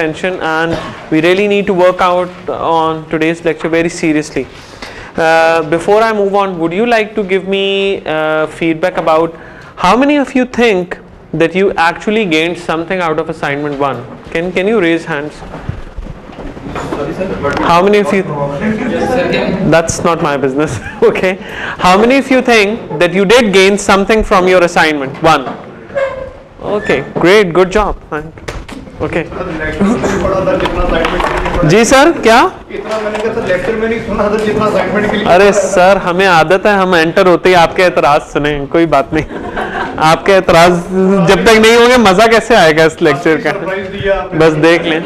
attention and we really need to work out on today's lecture very seriously. Before I move on, would you like to give me feedback about how many of you think that you actually gained something out of assignment 1? Can you raise hands? Sorry, sir, How many of you? That's not my business. Okay. How many of you think that you did gain something from your assignment 1? Okay, great, good job. Okay. Ji sir, क्या? इतना मैंने कहा sir lecture में नहीं सुना था जितना assignment के लिए। अरे सर, हमें आदत है, हम एंटर होते ही आपके एतराज सुने, कोई बात नहीं। आपके एतराज जब तक नहीं होंगे मजा कैसे आएगा इस लेक्चर का? बस देख लें।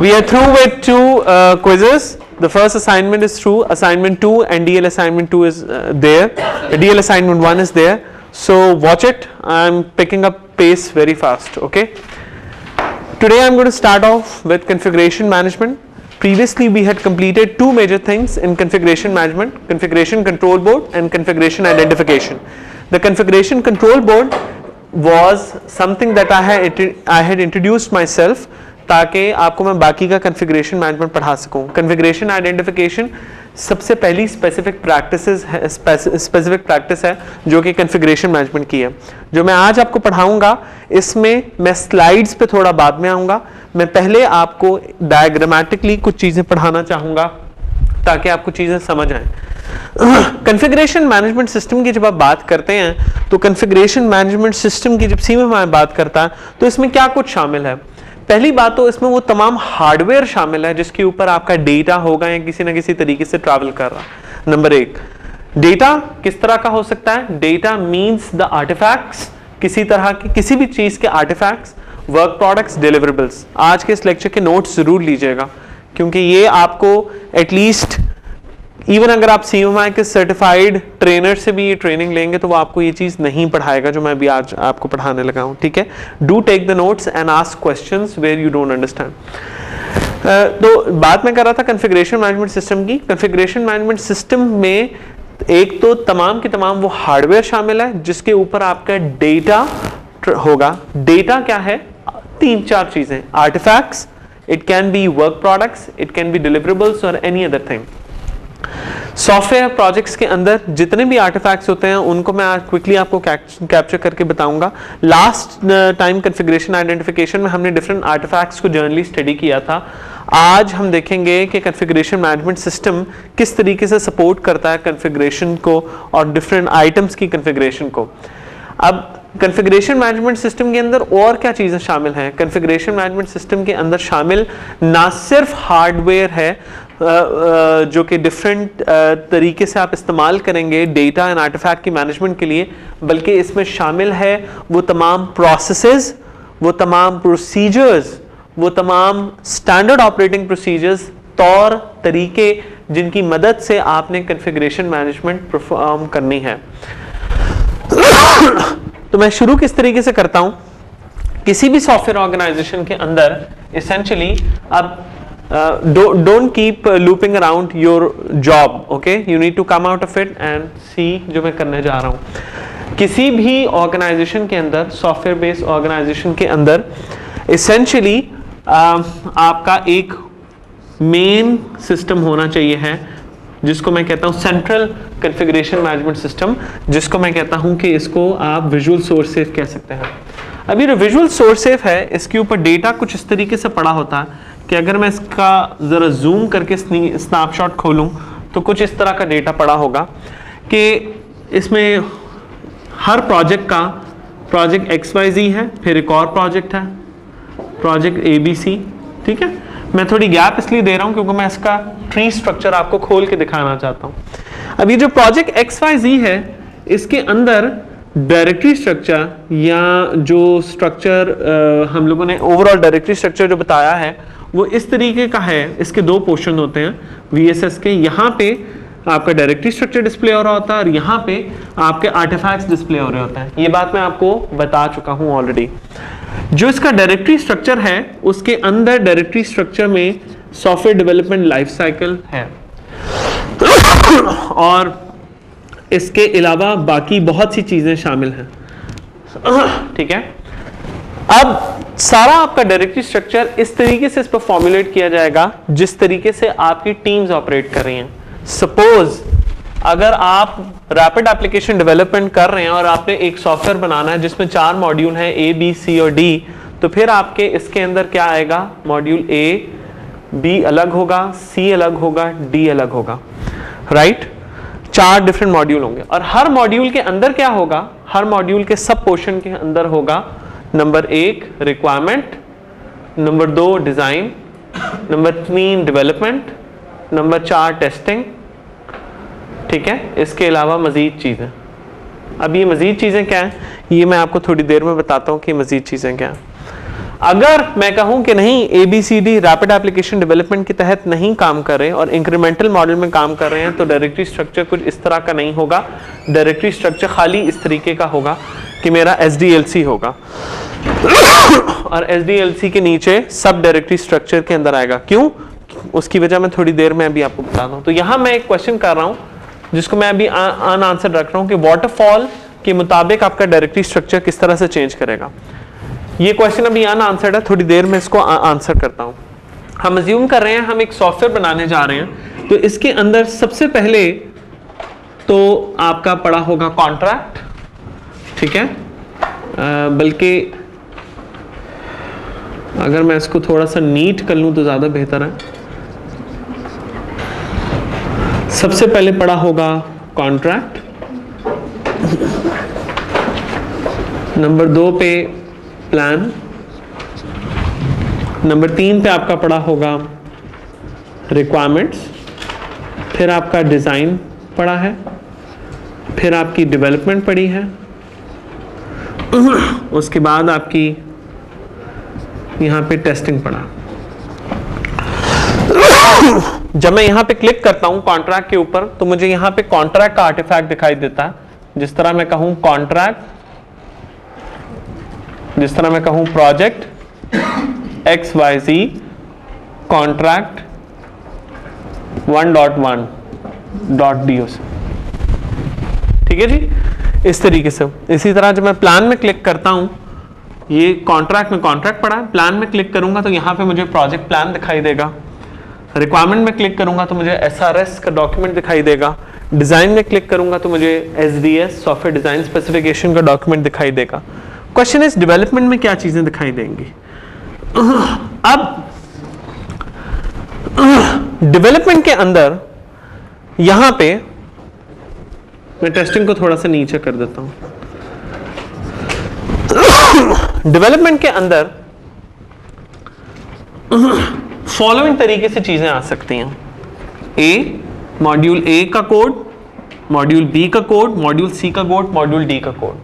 We are through with 2 quizzes. The first assignment is through. Assignment 2 and DL assignment 2 is there. DL assignment 1 is there. So watch it. I'm picking up pace very fast. Okay. Today I'm going to start off with configuration management. Previously we had completed 2 major things in configuration management: configuration control board and configuration identification. The configuration control board was something that I had introduced myself ताकि आपको मैं बाकी का configuration management पढ़ा सकूं। Configuration identification सबसे पहली specific practice है जो कि कन्फिग्रेशन मैनेजमेंट की है। जो मैं आज आपको पढ़ाऊंगा इसमें मैं स्लाइड्स पे थोड़ा बाद में आऊंगा। मैं पहले आपको डायग्रामेटिकली कुछ चीजें पढ़ाना चाहूंगा ताकि आपको चीजें समझ आए। कन्फिग्रेशन मैनेजमेंट सिस्टम की जब आप बात करते हैं तो कन्फिग्रेशन मैनेजमेंट सिस्टम की जब CMMI बात करता है तो इसमें क्या कुछ शामिल है? पहली बात तो इसमें वो तमाम हार्डवेयर शामिल है जिसके ऊपर आपका डेटा होगा या किसी ना किसी तरीके से ट्रैवल कर रहा है। नंबर 1, डेटा किस तरह का हो सकता है? डेटा मींस द आर्टिफैक्ट्स, किसी तरह के किसी भी चीज के आर्टिफैक्ट्स, वर्क प्रोडक्ट्स, डिलीवरेबल्स। आज के इस लेक्चर के नोट्स जरूर लीजिएगा क्योंकि ये आपको एटलीस्ट इवन अगर आप CMMI के सर्टिफाइड ट्रेनर से भी ये ट्रेनिंग लेंगे तो वो आपको ये चीज नहीं पढ़ाएगा जो मैं अभी आज आपको पढ़ाने लगा हूं। ठीक है, do take the notes and ask questions where you don't understand. तो बात मैं कर रहा था कन्फिग्रेशन मैनेजमेंट सिस्टम की। कन्फिग्रेशन मैनेजमेंट सिस्टम में एक तो तमाम के तमाम वो हार्डवेयर शामिल है जिसके ऊपर आपका डेटा होगा। डेटा क्या है? 3-4 चीजें, artefacts, it can be work products, it can be deliverables और any other thing. Software projects के अंदर जितने भी आर्टिफैक्ट्स होते हैं उनको मैं आज क्विकली आपको कैप्चर करके बताऊंगा। लास्ट टाइम कन्फिग्रेशन आइडेंटिफिकेशन में हमने डिफरेंट आर्टिफैक्ट्स को जर्नली स्टडी किया था। आज हम देखेंगे कि कन्फिग्रेशन मैनेजमेंट सिस्टम किस तरीके से सपोर्ट करता है कन्फिग्रेशन को और डिफरेंट आइटम्स की कन्फिग्रेशन को। अब कन्फिग्रेशन मैनेजमेंट सिस्टम के अंदर और क्या चीजें शामिल हैं? कन्फिग्रेशन मैनेजमेंट सिस्टम के अंदर शामिल ना सिर्फ हार्डवेयर है जो कि डिफरेंट तरीके से आप इस्तेमाल करेंगे डेटा एंड आर्टिफैक्ट की मैनेजमेंट के लिए, बल्कि इसमें शामिल है वो तमाम प्रोसेसेस, वो तमाम प्रोसीजर्स, वो तमाम स्टैंडर्ड ऑपरेटिंग प्रोसीजर्स, तौर तरीके जिनकी मदद से आपने कन्फिग्रेशन मैनेजमेंट परफॉर्म करनी है। तो मैं शुरू किस तरीके से करता हूं? किसी भी सॉफ्टवेयर ऑर्गेनाइजेशन के अंदर एसेंशियली अब don't keep looping around your job, okay? You need to come out of it and see जो मैं करने जा रहा हूँ। किसी भी ऑर्गेनाइजेशन के अंदर, सॉफ्टवेयर बेस्ड ऑर्गेनाइजेशन के अंदर एसेंशियली आपका एक मेन सिस्टम होना चाहिए है जिसको मैं कहता हूँ सेंट्रल कन्फिग्रेशन मैनेजमेंट सिस्टम, जिसको मैं कहता हूँ कि इसको आप विजुअल सोर्स सेफ कह सकते हैं। अभी जो विजुअल सोर्स सेफ है इसके ऊपर डेटा कुछ इस तरीके से पड़ा होता है कि अगर मैं इसका जरा जूम करके स्नैपशॉट खोलूं तो कुछ इस तरह का डेटा पड़ा होगा कि इसमें हर प्रोजेक्ट का प्रोजेक्ट XYZ है, फिर एक और प्रोजेक्ट है प्रोजेक्ट ABC। ठीक है, मैं थोड़ी गैप इसलिए दे रहा हूं क्योंकि मैं इसका ट्री स्ट्रक्चर आपको खोल के दिखाना चाहता हूं। अब ये जो प्रोजेक्ट XYZ है इसके अंदर डायरेक्टरी स्ट्रक्चर या जो स्ट्रक्चर हम लोगों ने ओवरऑल डायरेक्टरी स्ट्रक्चर जो बताया है वो इस तरीके का है। इसके 2 पोर्शन होते हैं VSS के। यहाँ पे आपका डायरेक्टरी स्ट्रक्चर डिस्प्ले हो रहा होता है और यहाँ पे आपके आर्टिफैक्ट्स डिस्प्ले हो रहे होते हैं। ये बात मैं आपको बता चुका हूँ ऑलरेडी। जो इसका डायरेक्टरी स्ट्रक्चर है उसके अंदर डायरेक्टरी स्ट्रक्चर में सॉफ्टवेयर डेवलपमेंट लाइफ साइकिल है और इसके अलावा बाकी बहुत सी चीजें शामिल हैं। ठीक है, अब सारा आपका डायरेक्टरी स्ट्रक्चर इस तरीके से इस पर फॉर्मुलेट किया जाएगा जिस तरीके से आपकी टीम्स ऑपरेट कर रही हैं। सपोज अगर आप रैपिड एप्लीकेशन डेवलपमेंट कर रहे हैं और आपने एक सॉफ्टवेयर बनाना है जिसमें 4 मॉड्यूल हैं A, B, C और D, तो फिर आपके इसके अंदर क्या आएगा, मॉड्यूल A, B अलग होगा, C अलग होगा, D अलग होगा, राइट? 4 डिफरेंट मॉड्यूल होंगे और हर मॉड्यूल के अंदर क्या होगा, हर मॉड्यूल के सब पोर्शन के अंदर होगा number 1 requirement, number 2 design, number 3 development, number 4 testing, ठीक है? इसके अलावा मजीद चीजें। अब ये मजीद चीजें क्या हैं, ये मैं आपको थोड़ी देर में बताता हूं कि मजीद चीजें क्या हैं। अगर मैं कहूं कि नहीं ABCD रैपिड एप्लीकेशन डेवलपमेंट के तहत नहीं काम कर रहे और इंक्रीमेंटल मॉडल में काम कर रहे हैं, तो डायरेक्टरी स्ट्रक्चर कुछ इस तरह का नहीं होगा। डायरेक्टरी स्ट्रक्चर खाली इस तरीके का होगा कि मेरा SDLC होगा और SDLC के नीचे सब डायरेक्टरी स्ट्रक्चर के अंदर आएगा। क्यों, उसकी वजह मैं थोड़ी देर में अभी आपको बताता हूं। तो यहां मैं एक क्वेश्चन कर रहा हूं जिसको मैं अभी अनआंसर्ड रख रहा हूं कि वाटरफॉल के मुताबिक आपका डायरेक्टरी स्ट्रक्चर किस तरह से चेंज करेगा। ये क्वेश्चन अभी अनआंसर्ड है, थोड़ी देर में इसको आंसर करता हूं। हम अज्यूम कर रहे हैं हम एक सॉफ्टवेयर बनाने जा रहे हैं, तो इसके अंदर सबसे पहले तो आपका पड़ा होगा कॉन्ट्रैक्ट, ठीक है? बल्कि अगर मैं इसको थोड़ा सा नीट कर लूं तो ज्यादा बेहतर है। सबसे पहले पड़ा होगा कॉन्ट्रैक्ट, नंबर 2 पे प्लान, नंबर 3 पे आपका पड़ा होगा रिक्वायरमेंट्स, फिर आपका डिजाइन पड़ा है, फिर आपकी डेवलपमेंट पड़ी है, उसके बाद आपकी यहां पे टेस्टिंग पड़ा। जब मैं यहां पे क्लिक करता हूं कॉन्ट्रैक्ट के ऊपर तो मुझे यहां पे कॉन्ट्रैक्ट का आर्टिफैक्ट दिखाई देता है। जिस तरह मैं कहूं कॉन्ट्रैक्ट, जिस तरह मैं कहूं प्रोजेक्ट XYZ कॉन्ट्रैक्ट 1.1.DOC, ठीक है जी, इस तरीके से। इसी तरह जब मैं प्लान में क्लिक करता हूं, ये कॉन्ट्रैक्ट में कॉन्ट्रैक्ट पड़ा है, प्लान में क्लिक करूंगा तो यहां पे मुझे प्रोजेक्ट प्लान दिखाई देगा, रिक्वायरमेंट में क्लिक करूंगा तो मुझे SRS का डॉक्यूमेंट दिखाई देगा, डिजाइन में क्लिक करूंगा तो मुझे SDS सॉफ्टवेयर डिजाइन स्पेसिफिकेशन का डॉक्यूमेंट दिखाई देगा। क्वेश्चन इज डेवलपमेंट में क्या चीजें दिखाई देंगी। अब डेवलपमेंट के अंदर यहां पे मैं टेस्टिंग को थोड़ा सा नीचे कर देता हूं। डेवलपमेंट के अंदर फॉलोइंग तरीके से चीजें आ सकती हैं। मॉड्यूल A का कोड, मॉड्यूल B का कोड, मॉड्यूल C का कोड, मॉड्यूल D का कोड,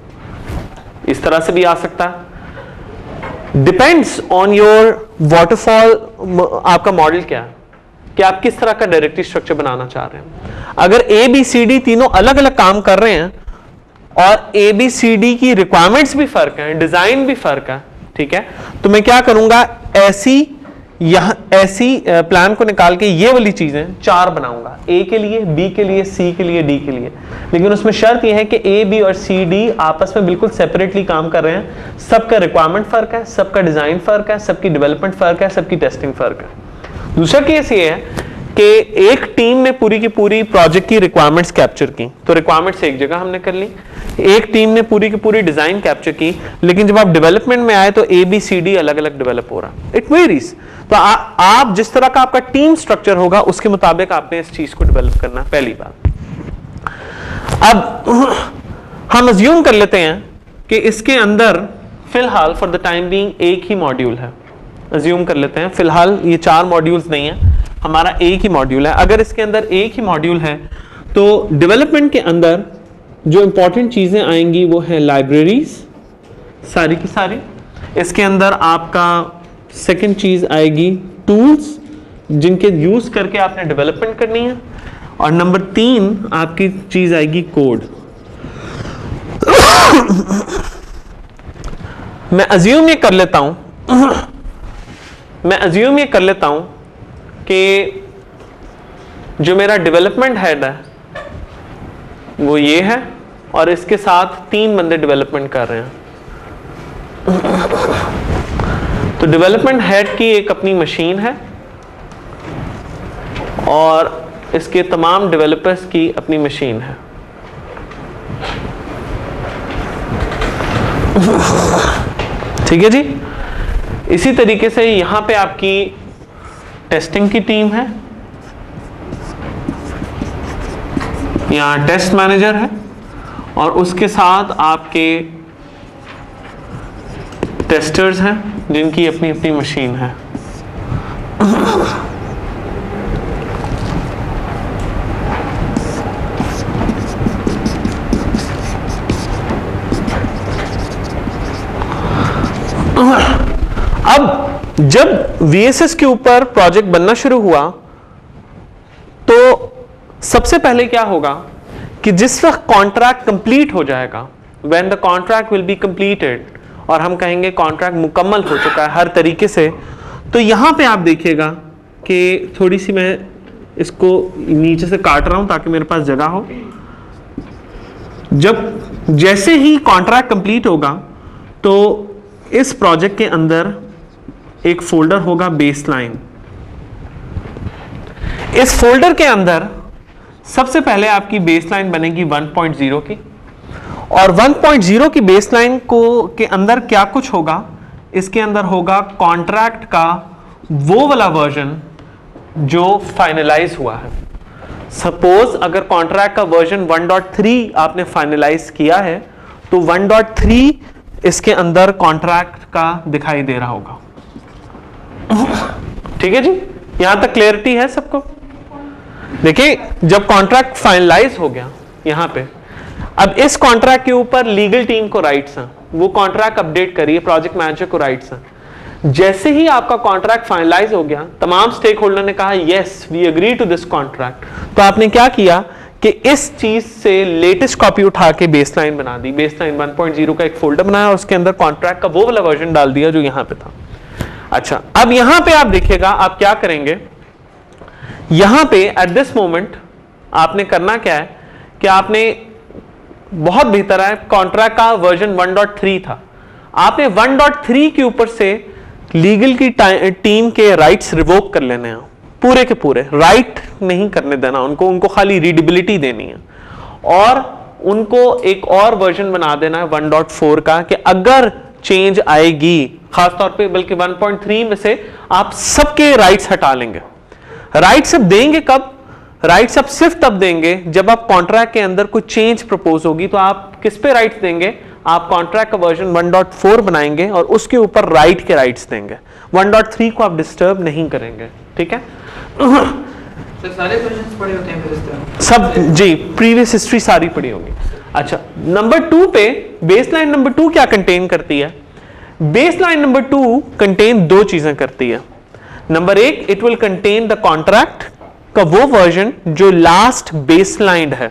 इस तरह से भी आ सकता है। डिपेंड्स ऑन योर वाटरफॉल, आपका मॉडल क्या है कि आप किस तरह का डायरेक्टरी स्ट्रक्चर बनाना चाह रहे हैं। अगर ABCD तीनों अलग अलग काम कर रहे हैं और ABCD की रिक्वायरमेंट्स भी फर्क है, डिजाइन भी फर्क है, ठीक है, तो मैं क्या करूंगा, ऐसी प्लान को निकाल के ये वाली चीजें 4 बनाऊंगा, A के लिए, B के लिए, C के लिए, D के लिए। लेकिन उसमें शर्त यह है कि A, B और C, D आपस में बिल्कुल सेपरेटली काम कर रहे हैं। सबका रिक्वायरमेंट फर्क है, सबका डिजाइन फर्क है, सबकी डेवलपमेंट फर्क है, सबकी टेस्टिंग फर्क है। दूसरा केस ये है कि एक टीम ने पूरी की पूरी प्रोजेक्ट की रिक्वायरमेंट्स कैप्चर की, तो रिक्वायरमेंट्स एक जगह हमने कर ली। एक टीम ने पूरी की पूरी डिजाइन कैप्चर की, लेकिन जब आप डेवलपमेंट में आए तो ABCD अलग अलग डेवलप हो रहा, इट वेरीज। तो आप जिस तरह का आपका टीम स्ट्रक्चर होगा उसके मुताबिक आपने इस चीज को डेवलप करना है, पहली बात। अब हम अज्यूम कर लेते हैं कि इसके अंदर फिलहाल फॉर द टाइम बीइंग एक ही मॉड्यूल है। अज्यूम कर लेते हैं फिलहाल ये 4 मॉड्यूल्स नहीं है, हमारा एक ही मॉड्यूल है। अगर इसके अंदर एक ही मॉड्यूल है तो डेवलपमेंट के अंदर जो इंपॉर्टेंट चीजें आएंगी वो है लाइब्रेरीज, सारी की सारी। इसके अंदर आपका सेकंड चीज आएगी टूल्स, जिनके यूज करके आपने डेवलपमेंट करनी है, और नंबर 3 आपकी चीज आएगी कोड। मैं अज्यूम ये कर लेता हूं कि जो मेरा डेवलपमेंट हेड है वो ये है और इसके साथ 3 बंदे डेवलपमेंट कर रहे हैं। तो डेवलपमेंट हेड की एक अपनी मशीन है और इसके तमाम डेवलपर्स की अपनी मशीन है। ठीक है जी। इसी तरीके से यहां पे आपकी टेस्टिंग की टीम है, यहां टेस्ट मैनेजर है और उसके साथ आपके टेस्टर्स हैं जिनकी अपनी अपनी मशीन है। अब जब VSS के ऊपर प्रोजेक्ट बनना शुरू हुआ तो सबसे पहले क्या होगा कि जिस वक्त कॉन्ट्रैक्ट कंप्लीट हो जाएगा, when the contract will be completed, और हम कहेंगे कॉन्ट्रैक्ट मुकम्मल हो चुका है हर तरीके से, तो यहां पे आप देखिएगा कि थोड़ी सी मैं इसको नीचे से काट रहा हूं ताकि मेरे पास जगह हो। जब जैसे ही कॉन्ट्रैक्ट कंप्लीट होगा तो इस प्रोजेक्ट के अंदर एक फोल्डर होगा बेसलाइन। इस फोल्डर के अंदर सबसे पहले आपकी बेसलाइन बनेगी 1.0 की, और 1.0 की बेसलाइन को के अंदर क्या कुछ होगा, इसके अंदर होगा कॉन्ट्रैक्ट का वो वाला वर्जन जो फाइनलाइज हुआ है। सपोज अगर कॉन्ट्रैक्ट का वर्जन 1.3 आपने फाइनलाइज किया है तो 1.3 इसके अंदर कॉन्ट्रैक्ट का दिखाई दे रहा होगा। ठीक है जी, यहां तक क्लियरिटी है सबको? देखिए जब कॉन्ट्रैक्ट फाइनलाइज हो गया यहां पे, अब इस कॉन्ट्रैक्ट के ऊपर लीगल टीम को राइट्स हैं, वो कॉन्ट्रैक्ट अपडेट करिए, प्रोजेक्ट मैनेजर को राइट्स हैं। जैसे ही आपका कॉन्ट्रैक्ट फाइनलाइज हो गया, तमाम स्टेक होल्डर ने कहा yes we agree to this contract, तो आपने क्या किया कि इस चीज से लेटेस्ट कॉपी उठा के बेसलाइन बना दी। बेसलाइन 1.0 का एक फोल्डर बनाया और उसके अंदर कॉन्ट्रैक्ट का वो वाला वर्जन डाल दिया जो यहां पे था। अच्छा, अब यहां पे आप देखिएगा आप क्या करेंगे, यहां पे एट दिस मोमेंट आपने करना क्या है कि आपने, बहुत बेहतर है, कॉन्ट्रैक्ट का वर्जन 1.3 था, आपने 1.3 के ऊपर से लीगल की टीम के राइट्स रिवोक कर लेने हैं, पूरे के पूरे राइट नहीं करने देना उनको खाली रीडेबिलिटी देनी है, और उनको एक और वर्जन बना देना है 1.4 का कि अगर चेंज आएगी, खासतौर पे बल्कि 1.3 में से आप सबके राइट्स हटा लेंगे। राइट्स अब देंगे कब? राइट्स आप सिर्फ तब देंगे जब आप कॉन्ट्रैक्ट के अंदर कोई चेंज प्रपोज होगी, तो आप किस पे राइट्स देंगे? आप कॉन्ट्रैक्ट का वर्जन 1.4 बनाएंगे और उसके ऊपर राइट के राइट्स देंगे। 1.3 को आप डिस्टर्ब नहीं करेंगे। ठीक है, सर सारे क्वेश्चंस पढ़े होते हैं फिर इस तरह? सब जी, प्रीवियस हिस्ट्री सारी पड़ी होगी। अच्छा, नंबर 2 पे बेसलाइन नंबर 2 क्या कंटेन करती है? बेसलाइन नंबर 2 कंटेन दो चीजें करती है। Number 1, it will contain the contract का वो वर्जन जो लास्ट बेसलाइन है,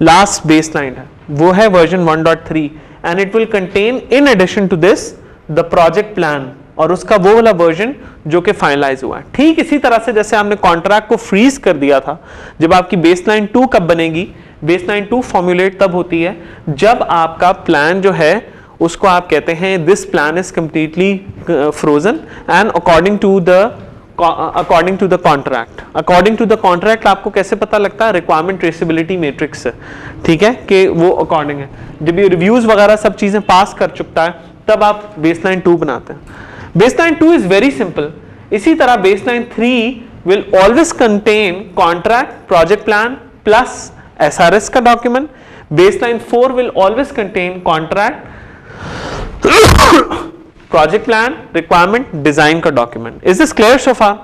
लास्ट बेसलाइन है वो है version 1.3, and it will contain in addition to this the project plan, और उसका वो वाला वर्जन जो कि फाइनलाइज हुआ है। ठीक इसी तरह से जैसे हमने कॉन्ट्रैक्ट को फ्रीज कर दिया था, जब आपकी बेसलाइन 2 कब बनेगी? बेसलाइन 2 फॉर्मुलेट तब होती है जब आपका प्लान जो है उसको आप कहते हैं this plan is completely frozen and according to the contract. According to the contract आपको कैसे पता लगता है? रिक्वायरमेंट ट्रेसेबिलिटी मैट्रिक्स से, ठीक है, कि वो अकॉर्डिंग है। जब ये रिव्यूज वगैरह सब चीजें पास कर चुका है तब आप बेसलाइन 2 बनाते हैं। Baseline 2 is very simple. इसी तरह baseline 3 will always contain contract, project plan plus SRS का document. Baseline 4 will always contain contract, project plan, requirement, design का document. Is this clear so far?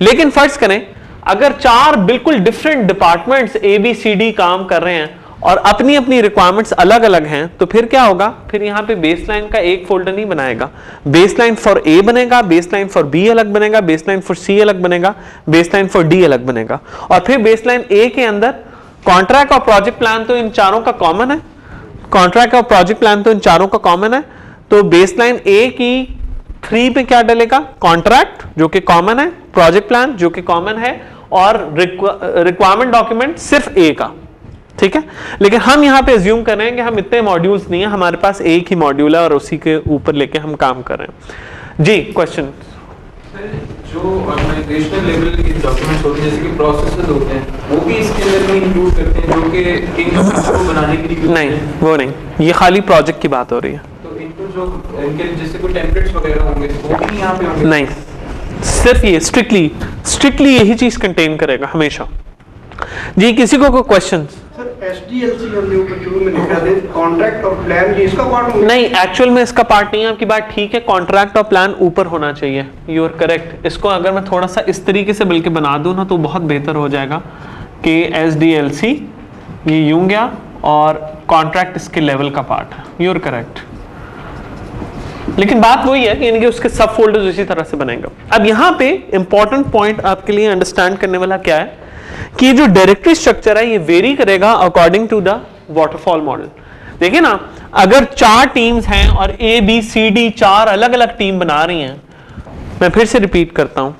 लेकिन फर्ज करें अगर 4 बिल्कुल डिफरेंट डिपार्टमेंट्स ABCD काम कर रहे हैं और अपनी अपनी रिक्वायरमेंट्स अलग अलग हैं, तो फिर क्या होगा? फिर यहां पे बेसलाइन का एक फोल्डर नहीं बनाएगा। बेसलाइन फॉर A बनेगा, बेसलाइन फॉर B अलग बनेगा, बेसलाइन फॉर C अलग बनेगा, बेसलाइन फॉर D अलग बनेगा, और फिर बेसलाइन A के अंदर कॉन्ट्रैक्ट और प्रोजेक्ट प्लान तो इन चारों का कॉमन है, कॉन्ट्रैक्ट और प्रोजेक्ट प्लान तो इन चारों का कॉमन है, तो बेसलाइन A की 3 पे क्या डलेगा? कॉन्ट्रैक्ट जो कि कॉमन है, प्रोजेक्ट प्लान जो कि कॉमन है, और रिक्वायरमेंट डॉक्यूमेंट सिर्फ A का। ठीक है, लेकिन हम यहां पे अज्यूम कर रहे हैं कि हम इतने मॉड्यूल्स नहीं है, हमारे पास एक ही मॉड्यूल है और उसी के ऊपर लेके हम काम कर रहे हैं। जी क्वेश्चन। जो ऑर्गेनाइजेशनल लेवल के डॉक्यूमेंट्स होते हैं जैसे कि प्रोसेसेस होते हैं वो भी इसके अंदर में इंक्लूड करते हैं जो कि किंग को बनाने के लिए नहीं, वो नहीं, ये खाली प्रोजेक्ट की बात हो रही है। तो इनको जो इनके जैसे कोई टेम्पलेट्स वगैरह होंगे वो भी यहाँ पे होंगे? नहीं, सिर्फ ये स्ट्रिक्टली यही चीज कंटेन करेगा हमेशा। जी किसी को कोई क्वेश्चन? सर SDLC हमने ऊपर शुरू में लिखा था कॉन्ट्रैक्ट और प्लान, ये इसका पार्ट होगा? नहीं, एक्चुअल में इसका पार्ट नहीं है। आपकी बात ठीक है, कॉन्ट्रैक्ट और प्लान ऊपर होना चाहिए, यू आर करेक्ट। इसको अगर मैं थोड़ा सा इस तरीके से बल्कि बना दूं ना तो बहुत बेहतर हो जाएगा कि SDLC ये यूं गया और कॉन्ट्रैक्ट इसके लेवल का पार्ट है, यू आर करेक्ट। लेकिन बात वही है कि इनके उसके सब फोल्डर्स इसी तरह से बनेगा। अब यहाँ पे इंपॉर्टेंट पॉइंट आपके लिए अंडरस्टैंड करने वाला क्या है कि जो डायरेक्टरी स्ट्रक्चर है ये वेरी करेगा according to the waterfall model. देखिए ना, अगर 4 टीम्स हैं और ABCD 4 अलग अलग टीम बना रही हैं, मैं फिर से रिपीट करता हूं,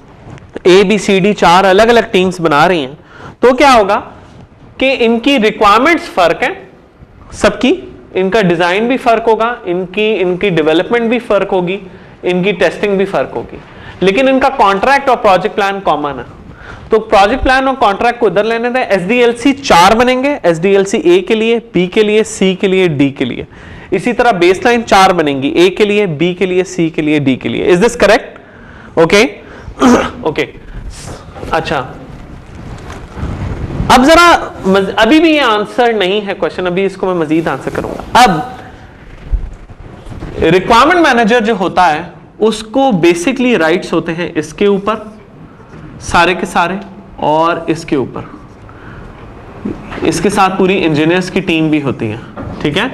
ABCD 4 अलग अलग टीम्स बना रही हैं, तो क्या होगा कि इनकी रिक्वायरमेंट्स फर्क है सबकी, इनका डिजाइन भी फर्क होगा, इनकी डेवलपमेंट भी फर्क होगी, इनकी टेस्टिंग भी फर्क होगी, लेकिन इनका कॉन्ट्रैक्ट और प्रोजेक्ट प्लान कॉमन है। तो प्रोजेक्ट प्लान और कॉन्ट्रैक्ट को इधर लेने दें। SDLC 4 बनेंगे, SDLC A के लिए, B के लिए, C के लिए, D के लिए। इसी तरह बेसलाइन 4 बनेंगी, A के लिए, B के लिए, C के लिए, D के लिए। Is this correct? Okay okay. अच्छा, अब जरा अभी भी ये आंसर नहीं है क्वेश्चन, अभी इसको मैं मजीद आंसर करूंगा। अब रिक्वायरमेंट मैनेजर जो होता है उसको बेसिकली राइट्स होते हैं इसके ऊपर सारे के सारे और इसके ऊपर, इसके साथ पूरी इंजीनियर्स की टीम भी होती है, ठीक है।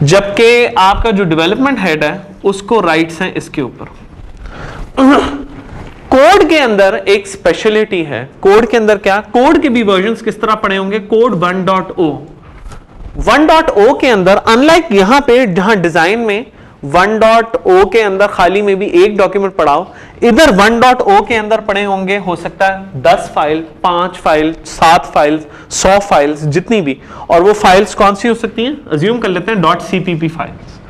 जबकि आपका जो डेवलपमेंट हेड है उसको राइट्स हैं इसके ऊपर। कोड के अंदर एक स्पेशलिटी है। कोड के अंदर क्या, कोड के भी वर्जन्स किस तरह पड़े होंगे? कोड 1.0 1.0 के अंदर अनलाइक यहां पे जहां डिजाइन में 1.0 के अंदर खाली में भी एक डॉक्यूमेंट पढ़ाओ, इधर 1.0 के अंदर पड़े होंगे हो सकता है 10 फाइल, 5 फाइल, 7 फाइल्स, 100 फाइल्स, जितनी भी। और वो फाइल्स कौन सी हो सकती हैं? अज्यूम कर लेते हैं .cpp files.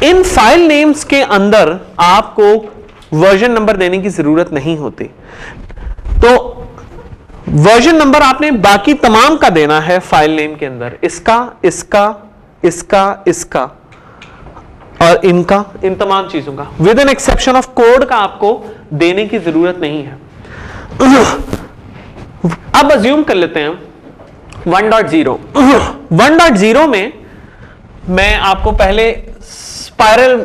In file names के अंदर आपको वर्जन नंबर देने की जरूरत नहीं होती, तो वर्जन नंबर आपने बाकी तमाम का देना है फाइल नेम के अंदर, इसका, इसका, इसका, इसका और इनका, इन तमाम चीजों का, with an exception of code का आपको देने की जरूरत नहीं है। अब अज्यूम कर लेते हैं 1.0 1.0 में मैं आपको पहले स्पाइरल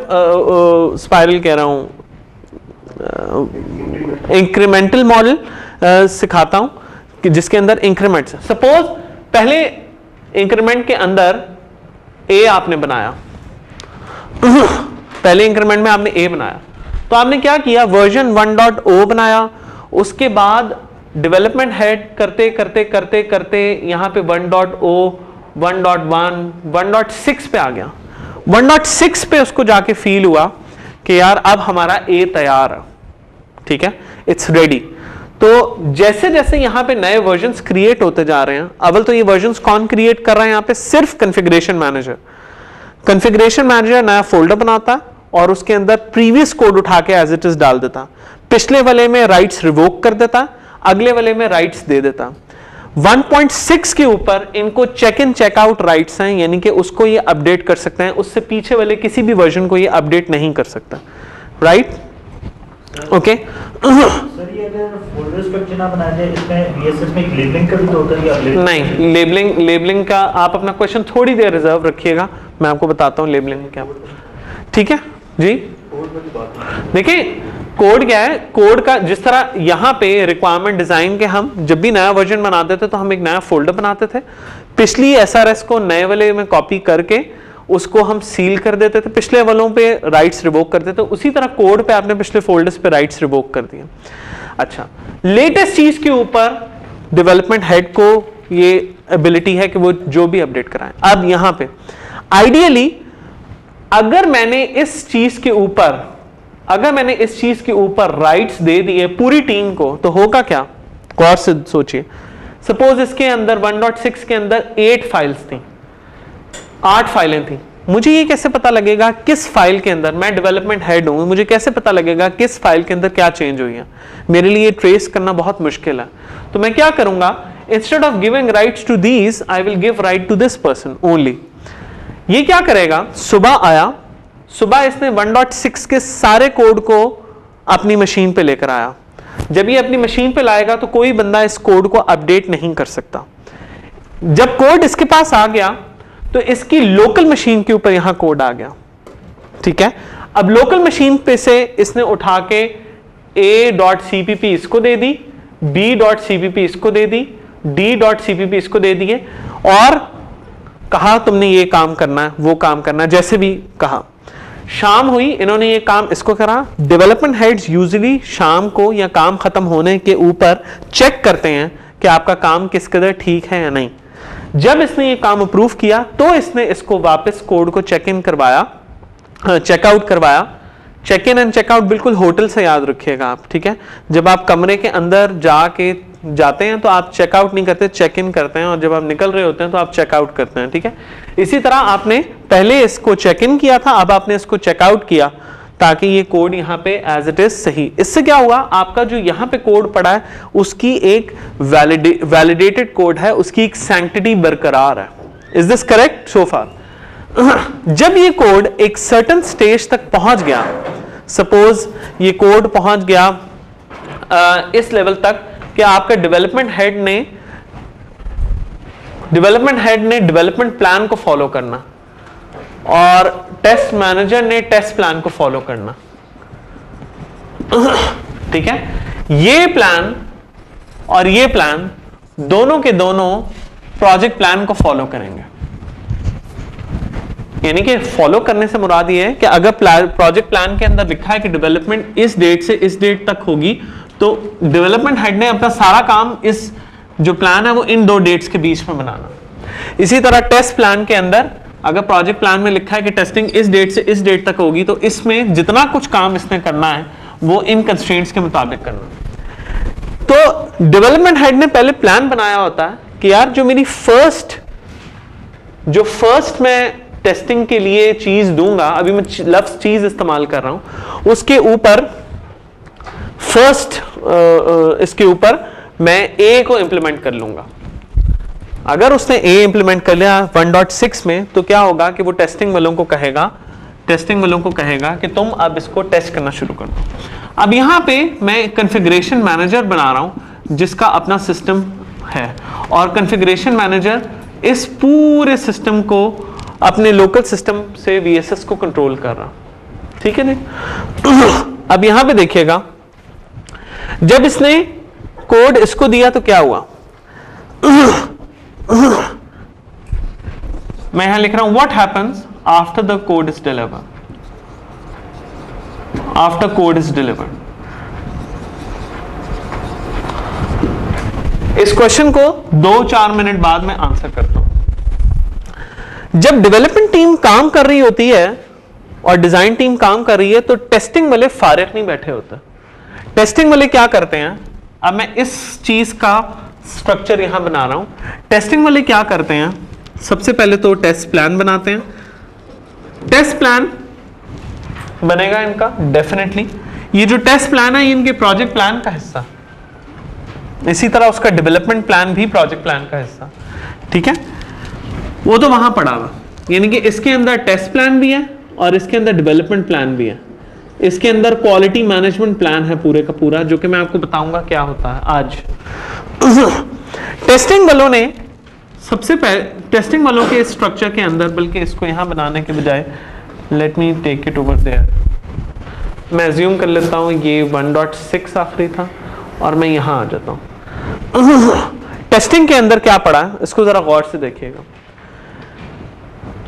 कह रहा हूं, इंक्रीमेंटल मॉडल सिखाता हूं कि जिसके अंदर इंक्रीमेंट्स। सपोज पहले इंक्रीमेंट के अंदर A आपने बनाया, पहले इंक्रीमेंट में आपने A बनाया, तो आपने क्या किया? वर्जन 1.0 बनाया, उसके बाद डेवलपमेंट हेड करते करते करते करते यहां पे 1.0, 1.1, 1.6 पे आ गया। 1.6 पे उसको जाके फील हुआ कि यार अब हमारा A तैयार है, ठीक है, इट्स रेडी। तो जैसे जैसे यहां पे नए वर्जन्स क्रिएट होते जा रहे हैं, अव्वल तो ये वर्जन्स कौन क्रिएट कर रहा है? यहां पे सिर्फ कॉन्फ़िगरेशन मैनेजर। कॉन्फ़िगरेशन मैनेजर नया फोल्डर बनाता और उसके अंदर प्रीवियस कोड उठा के एज इट इज डाल देता, पिछले वाले में राइट्स रिवोक कर देता, अगले वाले में राइट्स दे देता। 1.6 के ऊपर इनको check in check out rights हैं, यानी कि उसको ये अपडेट कर सकते हैं, उससे पीछे वाले किसी भी वर्जन को ये अपडेट नहीं कर सकता, राइट? ओके। सर ये अगर फोल्डर स्ट्रक्चर ना बनाया जाए, इसमें VSS में एक लेबलिंग का भी तो होता है या नहीं, लेबलिंग का आप अपना क्वेश्चन थोड़ी देर रिजर्व रखिएगा, मैं आपको बताता हूं लेबलिंग क्या, ठीक है जी। देखिए कोड क्या है, कोड का जिस तरह यहां पे रिक्वायरमेंट डिजाइन के हम जब भी नया वर्जन बनाते थे तो हम एक नया फोल्डर बनाते थे, पिछली SRS को नए वाले में कॉपी करके उसको हम सील कर देते थे, पिछले वालों पे राइट्स रिवोक करते थे, उसी तरह कोड पे आपने पिछले फोल्डर्स पे राइट्स रिवोक कर दिए। अच्छा, लेटेस्ट चीज के ऊपर डेवलपमेंट हेड को ये एबिलिटी है कि वो जो भी अपडेट कराएं। अब यहां पे आइडियली अगर मैंने इस चीज के ऊपर राइट्स दे दिए पूरी टीम को, तो होगा क्या? गौर से सोचिए। सपोज इसके अंदर 1.6 के अंदर 8 फाइल्स थी, 8 फाइलें थी, मुझे ये कैसे पता लगेगा किस फाइल के अंदर, मैं डेवलपमेंट हेड हूं, मुझे कैसे पता लगेगा किस फाइल के अंदर क्या चेंज हुई है? मेरे लिए ट्रेस करना बहुत मुश्किल है। तो मैं क्या करूंगा, instead of giving rights to these I will give right to this person only. ये क्या करेगा, सुबह आया, सुबह इसने 1.6 के सारे कोड को अपनी मशीन पे लेकर आया। जब ये अपनी मशीन पे लाएगा तो कोई बंदा इस कोड को अपडेट नहीं कर सकता। जब कोड इसके पास आ गया तो इसकी लोकल मशीन के ऊपर यहां कोड आ गया, ठीक है। अब लोकल मशीन पे से इसने उठा के a.cpp इसको दे दी, b.cpp इसको दे दी, d.cpp इसको दे दिए और कहा तुमने ये काम करना है, वो काम करना है, जैसे भी कहा। शाम हुई, इन्होंने ये काम इसको करा। डेवलपमेंट हेड्स यूजुअली शाम को या काम खत्म होने के ऊपर चेक करते हैं कि आपका काम किस कदर ठीक है या नहीं। जब इसने ये काम अप्रूव किया तो इसने इसको वापस कोड को चेक इन करवाया, चेकआउट करवाया। चेक इन एंड चेकआउट बिल्कुल होटल से याद रखिएगा आप, ठीक है। जब आप कमरे के अंदर जाते हैं तो आप चेकआउट नहीं करते, चेक इन करते हैं, और जब आप निकल रहे होते हैं तो आप चेकआउट करते हैं, ठीक है। इसी तरह आपने पहले इसको चेक इन किया था, अब आपने इसको चेकआउट किया ताकि ये कोड यहाँ पे एज इट इज सही। इससे क्या हुआ, आपका जो यहाँ पे कोड पड़ा है उसकी एक वैलिडेटेड कोड है, उसकी एक सैंक्टिटी बरकरार है। इज दिस करेक्ट सो फार? जब ये कोड एक सर्टेन स्टेज तक पहुंच गया, सपोज ये कोड पहुंच गया इस लेवल तक कि आपका डेवलपमेंट हेड ने डेवलपमेंट प्लान को फॉलो करना और टेस्ट मैनेजर ने टेस्ट प्लान को फॉलो करना, ठीक है। ये प्लान और ये प्लान दोनों के दोनों प्रोजेक्ट प्लान को फॉलो करेंगे। यानी कि फॉलो करने से मुराद ये है कि अगर प्रोजेक्ट प्लान के अंदर लिखा है कि डेवलपमेंट इस डेट से इस डेट तक होगी, तो डेवलपमेंट हेड ने अपना सारा काम इस जो प्लान है वो इन दो डेट्स के बीच में बनाना। इसी तरह टेस्ट प्लान के अंदर अगर प्रोजेक्ट प्लान में लिखा है कि टेस्टिंग इस डेट से इस डेट तक होगी, तो इसमें जितना कुछ काम इसने करना है वो इन कंस्ट्रेंट्स के मुताबिक करना। तो डेवलपमेंट हेड ने पहले प्लान बनाया होता है कि यार जो मेरी फर्स्ट मैं टेस्टिंग के लिए चीज दूंगा, अभी मैं लफ्ज चीज इस्तेमाल कर रहा हूं, उसके ऊपर फर्स्ट इसके ऊपर मैं ए को इंप्लीमेंट कर लूंगा। अगर उसने ए इंप्लीमेंट कर लिया 1.6 में, तो क्या होगा कि वो टेस्टिंग वालों को कहेगा कि तुम अब इसको टेस्ट करना शुरू कर दो। अब यहां पे मैं कॉन्फ़िगरेशन मैनेजर बना रहा हूं जिसका अपना सिस्टम है, और कॉन्फ़िगरेशन मैनेजर इस पूरे सिस्टम को अपने लोकल सिस्टम से VSS को कंट्रोल कर रहा, ठीक है ना। अब यहां पे देखिएगा, जब इसने कोड इसको दिया तो क्या हुआ, मैं यहां लिख रहा हूं what happens after the code is delivered. After code is delivered, इस क्वेश्चन को 2-4 मिनट बाद में आंसर करता हूं। जब डेवलपमेंट टीम काम कर रही होती है और डिजाइन टीम काम कर रही है, तो टेस्टिंग वाले फारिग नहीं बैठे होते। टेस्टिंग वाले क्या करते हैं, अब मैं इस चीज का स्ट्रक्चर यहां बना रहा हूं। टेस्टिंग वाले क्या करते हैं, सबसे पहले तो टेस्ट प्लान बनाते हैं। टेस्ट प्लान बनेगा इनका डेफिनेटली, ये जो टेस्ट प्लान है ये इनके प्रोजेक्ट प्लान का हिस्सा, इसी तरह उसका डेवलपमेंट प्लान भी प्रोजेक्ट प्लान का हिस्सा, ठीक है। वो तो वहां पड़ा हुआ, यानी कि इसके अंदर टेस्ट प्लान भी है और इसके अंदर डेवलपमेंट प्लान भी है। इसके अंदर क्वालिटी मैनेजमेंट प्लान है पूरे का पूरा, जो कि मैं आपको बताऊंगा क्या होता है आज। टेस्टिंग वालों ने सबसे पहले, टेस्टिंग वालों के स्ट्रक्चर के अंदर, बल्कि इसको यहां बनाने के बजाय let me take it over there, मैं अज्यूम कर लेता हूं ये 1.6 आखिरी था और मैं यहां आ जाता हूं। टेस्टिंग के अंदर क्या पड़ा है इसको जरा गौर से देखिएगा।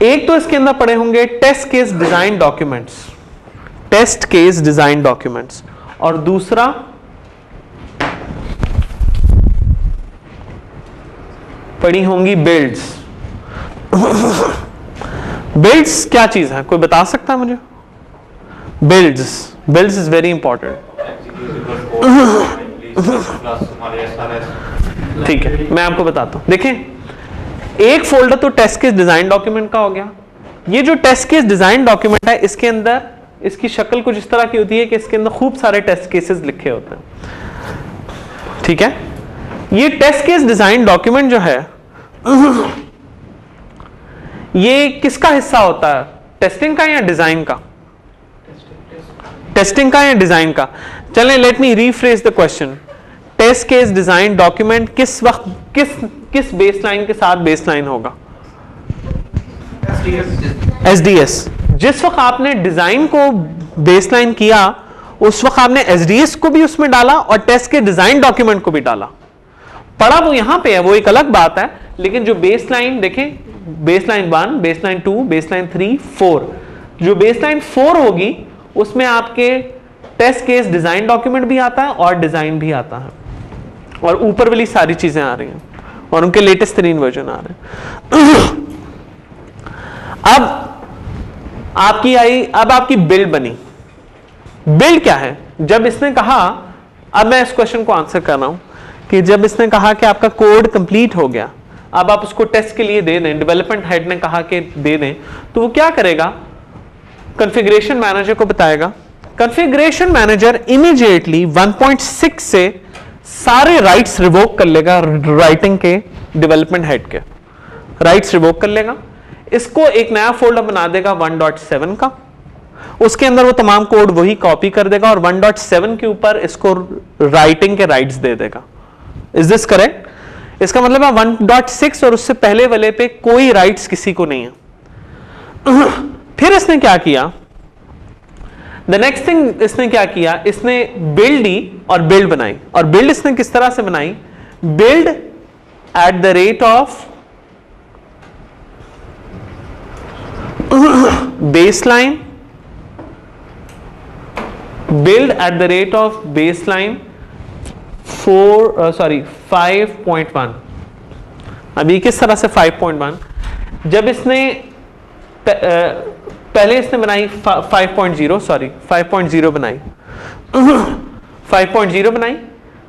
एक तो इसके अंदर पड़े होंगे टेस्ट केस डिजाइन डॉक्यूमेंट्स, और दूसरा पड़ी होंगी बिल्ड्स। बिल्ड्स क्या चीज है, कोई बता सकता है मुझे? बिल्ड्स इज वेरी इंपॉर्टेंट, ठीक है, मैं आपको बताता हूं। देखें, एक फोल्डर तो टेस्ट केस डिजाइन डॉक्यूमेंट का हो गया, ये जो टेस्ट केस डिजाइन डॉक्यूमेंट है, इसके अंदर इसकी शक्ल कुछ इस तरह की होती है कि इसके अंदर खूब सारे टेस्ट केसेस लिखे होते हैं। ठीक है, ये टेस्ट केस डिजाइन डॉक्यूमेंट जो है ये किसका हिस्सा होता है, टेस्टिंग का या डिजाइन का? टेस्टिंग का या डिजाइन का? चलें, let me rephrase the question. Test case design document किस वक्त किस बेसलाइन के साथ बेसलाइन होगा? एसडीएस। जिस वक्त आपने डिजाइन को बेसलाइन किया उस वक्त आपने एसडीएस को भी उसमें डाला और टेस्ट के डिजाइन डॉक्यूमेंट को भी डाला। पढ़ा वो यहां पे है, वो एक अलग बात है, लेकिन जो बेसलाइन देखें, बेसलाइन 1, बेसलाइन 2, बेसलाइन 3, 4, जो बेसलाइन 4 होगी उसमें आपके टेस्ट केस डिजाइन डॉक्यूमेंट भी आता है और डिजाइन भी आता है, और ऊपर वाली सारी चीजें आ रही हैं और उनके लेटेस्ट तरीन वर्जन आ रहे हैं। अब आपकी बिल्ड बनी। बिल्ड क्या है? जब इसने कहा, अब मैं इस क्वेश्चन को आंसर कर रहा हूं कि जब इसने कहा कि आपका कोड कंप्लीट हो गया, अब आप उसको टेस्ट के लिए दे दें, डेवलपमेंट हेड ने कहा कि दे दें, तो वो क्या करेगा? कॉन्फ़िगरेशन मैनेजर को बताएगा। कॉन्फ़िगरेशन मैनेजर इमीडिएटली 1.6 से सारे राइट्स रिवोक कर लेगा, राइटिंग के डेवलपमेंट हेड के राइट्स रिवोक कर लेगा। इसको एक नया फोल्डर बना देगा 1.7 का, उसके अंदर वो तमाम कोड वही कॉपी कर देगा और 1.7 के ऊपर इसको राइटिंग के राइट्स दे देगा। Is this correct? इसका मतलब है 1.6 और उससे पहले वाले पे कोई राइट्स किसी को नहीं है। फिर इसने क्या किया? द नेक्स्ट थिंग इसने क्या किया, इसने बिल्ड ली और बिल्ड बनाई। और बिल्ड इसने किस तरह से बनाई? Build at the rate of baseline, build at the rate of baseline 5.1। अभी किस तरह से 5.1? जब इसने पहले इसने बनाई 5.0 बनाई 5.0 बनाई।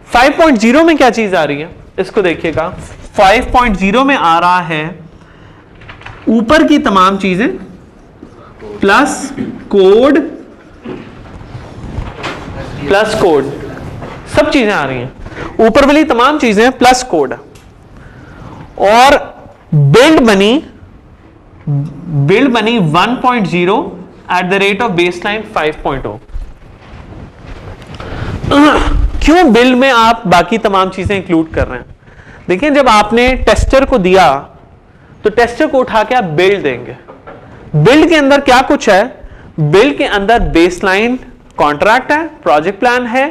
5.0 में क्या चीज आ रही है इसको देखिएगा। 5.0 में आ रहा है ऊपर की तमाम चीजें प्लस कोड सब चीजें आ रही हैं, ऊपर वाली तमाम चीजें प्लस कोड। और बिल्ड बनी 1.0 at the rate of baseline 5.0। क्यों बिल्ड में आप बाकी तमाम चीजें इंक्लूड कर रहे हैं? देखिए, जब आपने टेस्टर को दिया तो टेस्टर को उठा के आप बिल्ड देंगे। बिल्ड के अंदर क्या कुछ है? बिल्ड के अंदर बेसलाइन कॉन्ट्रैक्ट है, प्रोजेक्ट प्लान है,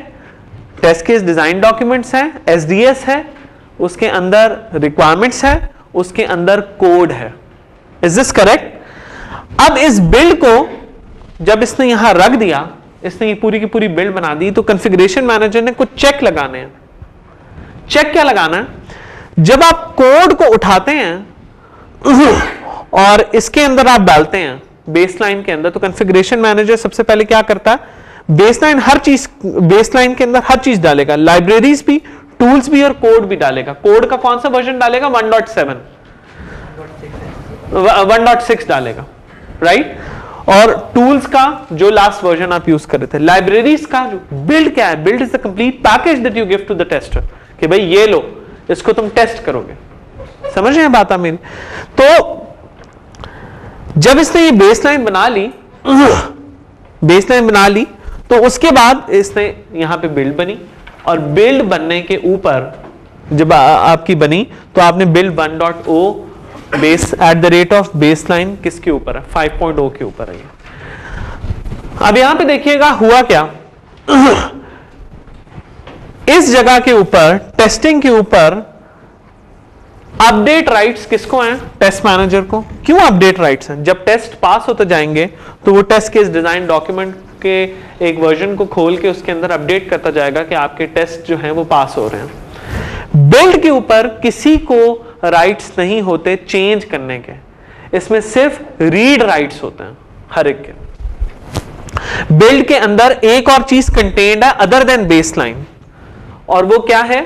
टेस्ट केस डिजाइन डॉक्यूमेंट्स हैं, एसडीएस है, उसके अंदर रिक्वायरमेंट्स है, उसके अंदर कोड है। Is this correct? अब इस बिल्ड को जब इसने यहां रख दिया, इसने ये पूरी की पूरी बिल्ड बना दी, तो कॉन्फ़िगरेशन मैनेजर ने कुछ चेक लगाने हैं। चेक क्या लगाना है? जब आप कोड को उठाते हैं और इसके अंदर आप डालते हैं बेसलाइन के अंदर, तो कॉन्फ़िगरेशन मैनेजर सबसे पहले क्या करता है? बेसलाइन के अंदर हर चीज डालेगा, लाइब्रेरीज भी, टूल्स भी और कोड भी डालेगा। कोड का कौन सा वर्जन डालेगा? 1.6 डालेगा, राइट? और टूल्स का जो लास्ट वर्जन आप यूज कर रहे थे। लाइब्रेरीज का जो बिल्ड क्या है? Build is the complete package that you give to the tester कि भाई ये लो, इसको तुम टेस्ट करोगे। समझ रहे हैं बात आप मेरी? तो जब इसने ये बेसलाइन बना ली तो उसके बाद इसने यहां पे बिल्ड बनी, और बिल्ड बनने के ऊपर जब आपकी बनी तो आपने build 1.0 base at the rate of baseline किसके ऊपर है? 5.0 के ऊपर है। अब यहां पे देखिएगा हुआ क्या, इस जगह के ऊपर टेस्टिंग के ऊपर अपडेट राइट्स किसको हैं? टेस्ट मैनेजर को। क्यों अपडेट राइट्स हैं? जब टेस्ट पास होते जाएंगे तो वो टेस्ट केस डिजाइन डॉक्यूमेंट के एक वर्जन को खोल के उसके अंदर अपडेट करता जाएगा कि आपके टेस्ट जो हैं वो पास हो रहे हैं। बिल्ड के ऊपर किसी को राइट्स नहीं होते चेंज करने के, इसमें सिर्फ रीड राइट्स होते हैं हर एक के। बिल्ड के अंदर एक और चीज कंटेन्ड है अदर देन बेसलाइन, और वो क्या है?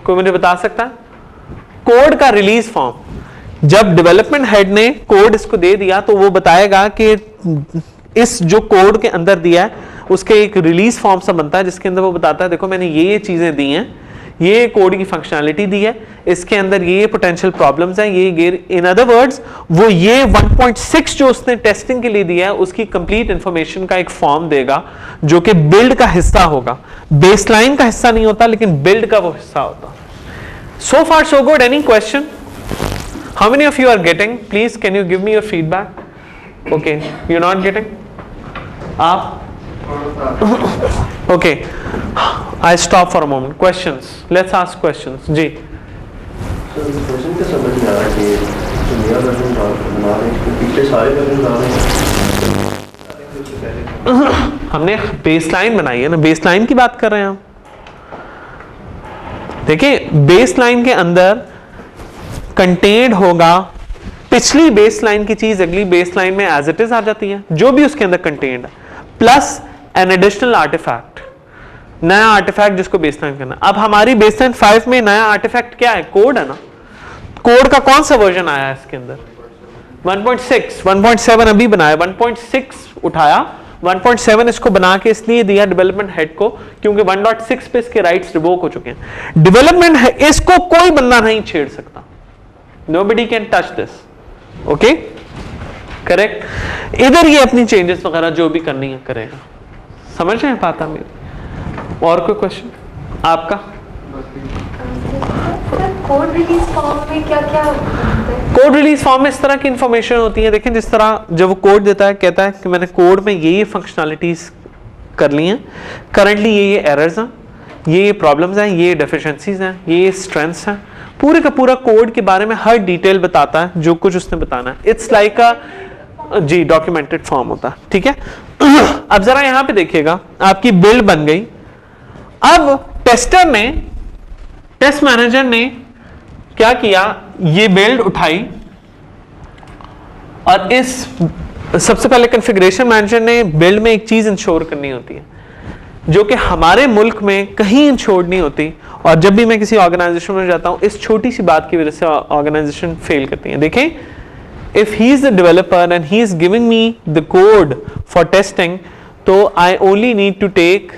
कोई मुझे बता सकता है? कोड का रिलीज फॉर्म। जब डेवलपमेंट हेड ने कोड इसको दे दिया तो वो बताएगा कि इस जो कोड के अंदर दिया है उसके एक रिलीज फॉर्म सा बनता है जिसके अंदर वो बताता है देखो मैंने ये चीजें दी हैं, ये कोड की फंक्शनैलिटी दी है, इसके अंदर ये पोटेंशियल प्रॉब्लम्स हैं, ये गेर, इन अदर वर्ड्स वो ये 1.6 जो उसने टेस्टिंग के लिए दिया है उसकी कंप्लीट इंफॉर्मेशन का एक फॉर्म देगा जो कि बिल्ड का हिस्सा होगा। बेसलाइन का हिस्सा नहीं होता लेकिन बिल्ड का वो हिस्सा होता। So far so good. Any question? How many of you are getting? Please can you give me your feedback? Okay, you not getting? आप? Okay, I stop for a moment. Questions? Let's ask questions. जी. Sir question क्या समझ नहीं आ रहा कि जो नया version बना रहे हैं पिछले सारे वर्जन बना रहे हैं। हमने बेसलाइन बनाई है ना, बेसलाइन की बात कर रहे हैं हम। देखिए बेसलाइन के अंदर कंटेंट होगा पिछली बेसलाइन की चीज अगली बेसलाइन में एज इट इज आ जाती है, जो भी उसके अंदर कंटेंट है, प्लस एन एडिशनल आर्टिफैक्ट, नया आर्टिफैक्ट जिसको बेसलाइन करना। अब हमारी बेसलाइन 5 में नया आर्टिफैक्ट क्या है? कोड है ना। कोड का कौन सा वर्जन आया है इसके अंदर? 1.6, 1.7 अभी बनाया, 1.6 उठाया, 1.7 इसको बना के इसलिए दिया डेवलपमेंट हेड को क्योंकि 1.6 पे इसके राइट्स रिवोक हो चुके हैं। डेवलपमेंट है इसको कोई बंदा नहीं छेड़ सकता, nobody can touch this. Okay, correct. इधर ये अपनी चेंजेस वगैरह जो भी करनी है करेगा। समझ रहे हैं बात मेरी? और कोई क्वेश्चन आपका? कोड रिलीज फॉर्म में क्या-क्या होता है? कोड रिलीज फॉर्म में इस तरह की इंफॉर्मेशन होती है। देखें जिस तरह जब वो कोड देता है कहता है कि मैंने कोड में ये फंक्शनैलिटीज कर ली हैं, करंटली ये एरर्स हैं, ये प्रॉब्लम्स हैं, ये डेफिशिएंसीज हैं, ये स्ट्रेंथ्स हैं, पूरे का पूरा कोड के बारे में हर डिटेल बताता है जो कुछ उसने बताना है। इट्स लाइक अ जी डॉक्यूमेंटेड फॉर्म होता है। ठीक है, अब जरा यहां पे देखिएगा आपकी बिल्ड बन गई। अब टेस्टर ने, टेस्ट मैनेजर ने क्या किया, ये बिल्ड उठाई और इस सबसे पहले कॉन्फ़िगरेशन मैनेजर ने बिल्ड में एक चीज इंश्योर करनी होती है जो कि हमारे मुल्क में कहीं इंश्योर नहीं होती, और जब भी मैं किसी ऑर्गेनाइजेशन में जाता हूं इस छोटी सी बात की वजह से ऑर्गेनाइजेशन फेल करती है। देखें, if he is the developer and he is giving me the code for testing, so I only need to take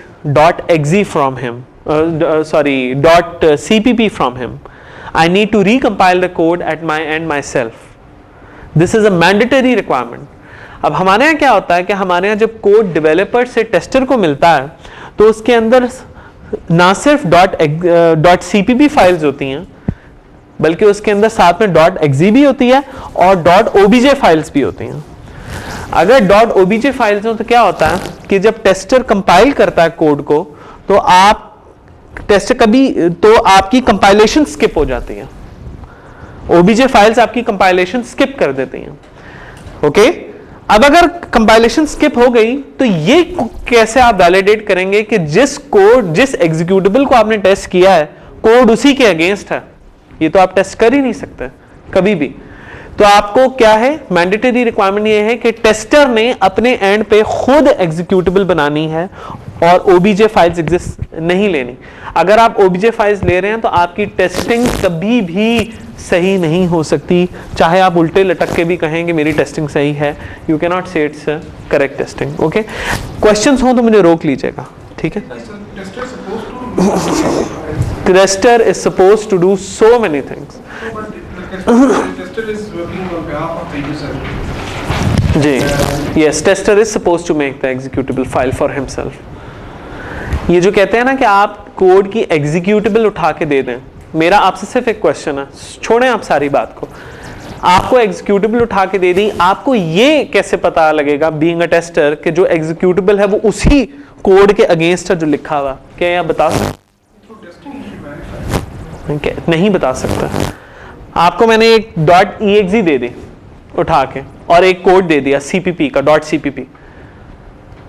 .exe from him, .cpp from him. I need to recompile the code at my end myself. This is a mandatory requirement. अब हमारे यहाँ क्या होता है कि हमारे यहाँ जब कोड डेवलपर से टेस्टर को मिलता है तो उसके अंदर ना सिर्फ .cpp फाइल्स होती हैं बल्कि उसके अंदर साथ में .exe भी होती है और .obj फाइल्स भी होती हैं। अगर .obj फाइल्स हो तो क्या होता है कि जब टेस्टर कंपाइल करता है कोड को तो आप टेस्टर कभी तो आपकी कंपाइलेशन स्किप हो जाती है, obj फाइल्स आपकी कंपाइलेशन स्किप कर देती हैं। ओके, अब अगर कंपाइलेशन स्किप हो गई तो ये कैसे आप वैलिडेट करेंगे कि जिस कोड, जिस एग्जीक्यूटेबल को आपने टेस्ट किया है कोड उसी के अगेंस्ट है? ये तो आप टेस्ट कर ही नहीं सकते कभी भी। तो आपको क्या है, मैंडेटरी रिक्वायरमेंट ये है कि टेस्टर ने अपने एंड पे खुद एग्जीक्यूटेबल बनानी है और ओबीजे फाइल्स एग्जिस्ट नहीं लेनी। अगर आप ओबीजे फाइल्स ले रहे हैं तो आपकी टेस्टिंग कभी भी सही नहीं हो सकती, चाहे आप उल्टे लटक के भी कहें कि मेरी टेस्टिंग सही है, यू कैन नॉट से it's correct testing. Okay, questions हो तो मुझे रोक लीजिएगा, ठीक है? Tester is supposed to do so many things. Tester is working on behalf of the user. Ji, yes, tester is supposed to make the executable file for himself. ये जो कहते हैं ना कि आप कोड की एग्जीक्यूटेबल उठा के दे दें, मेरा आपसे सिर्फ एक क्वेश्चन है, छोड़ें आप सारी बात को। आपको एग्जीक्यूटेबल उठा के दे दी, आपको ये कैसे पता लगेगा बीइंग अ टेस्टर कि जो एग्जीक्यूटेबल है वो उसी कोड के अगेंस्ट है जो लिखा हुआ? क्या आप बता सकते? नहीं बता सकता। आपको मैंने एक .exe दे दी उठा के और एक कोड दे दिया CPP का .cpp,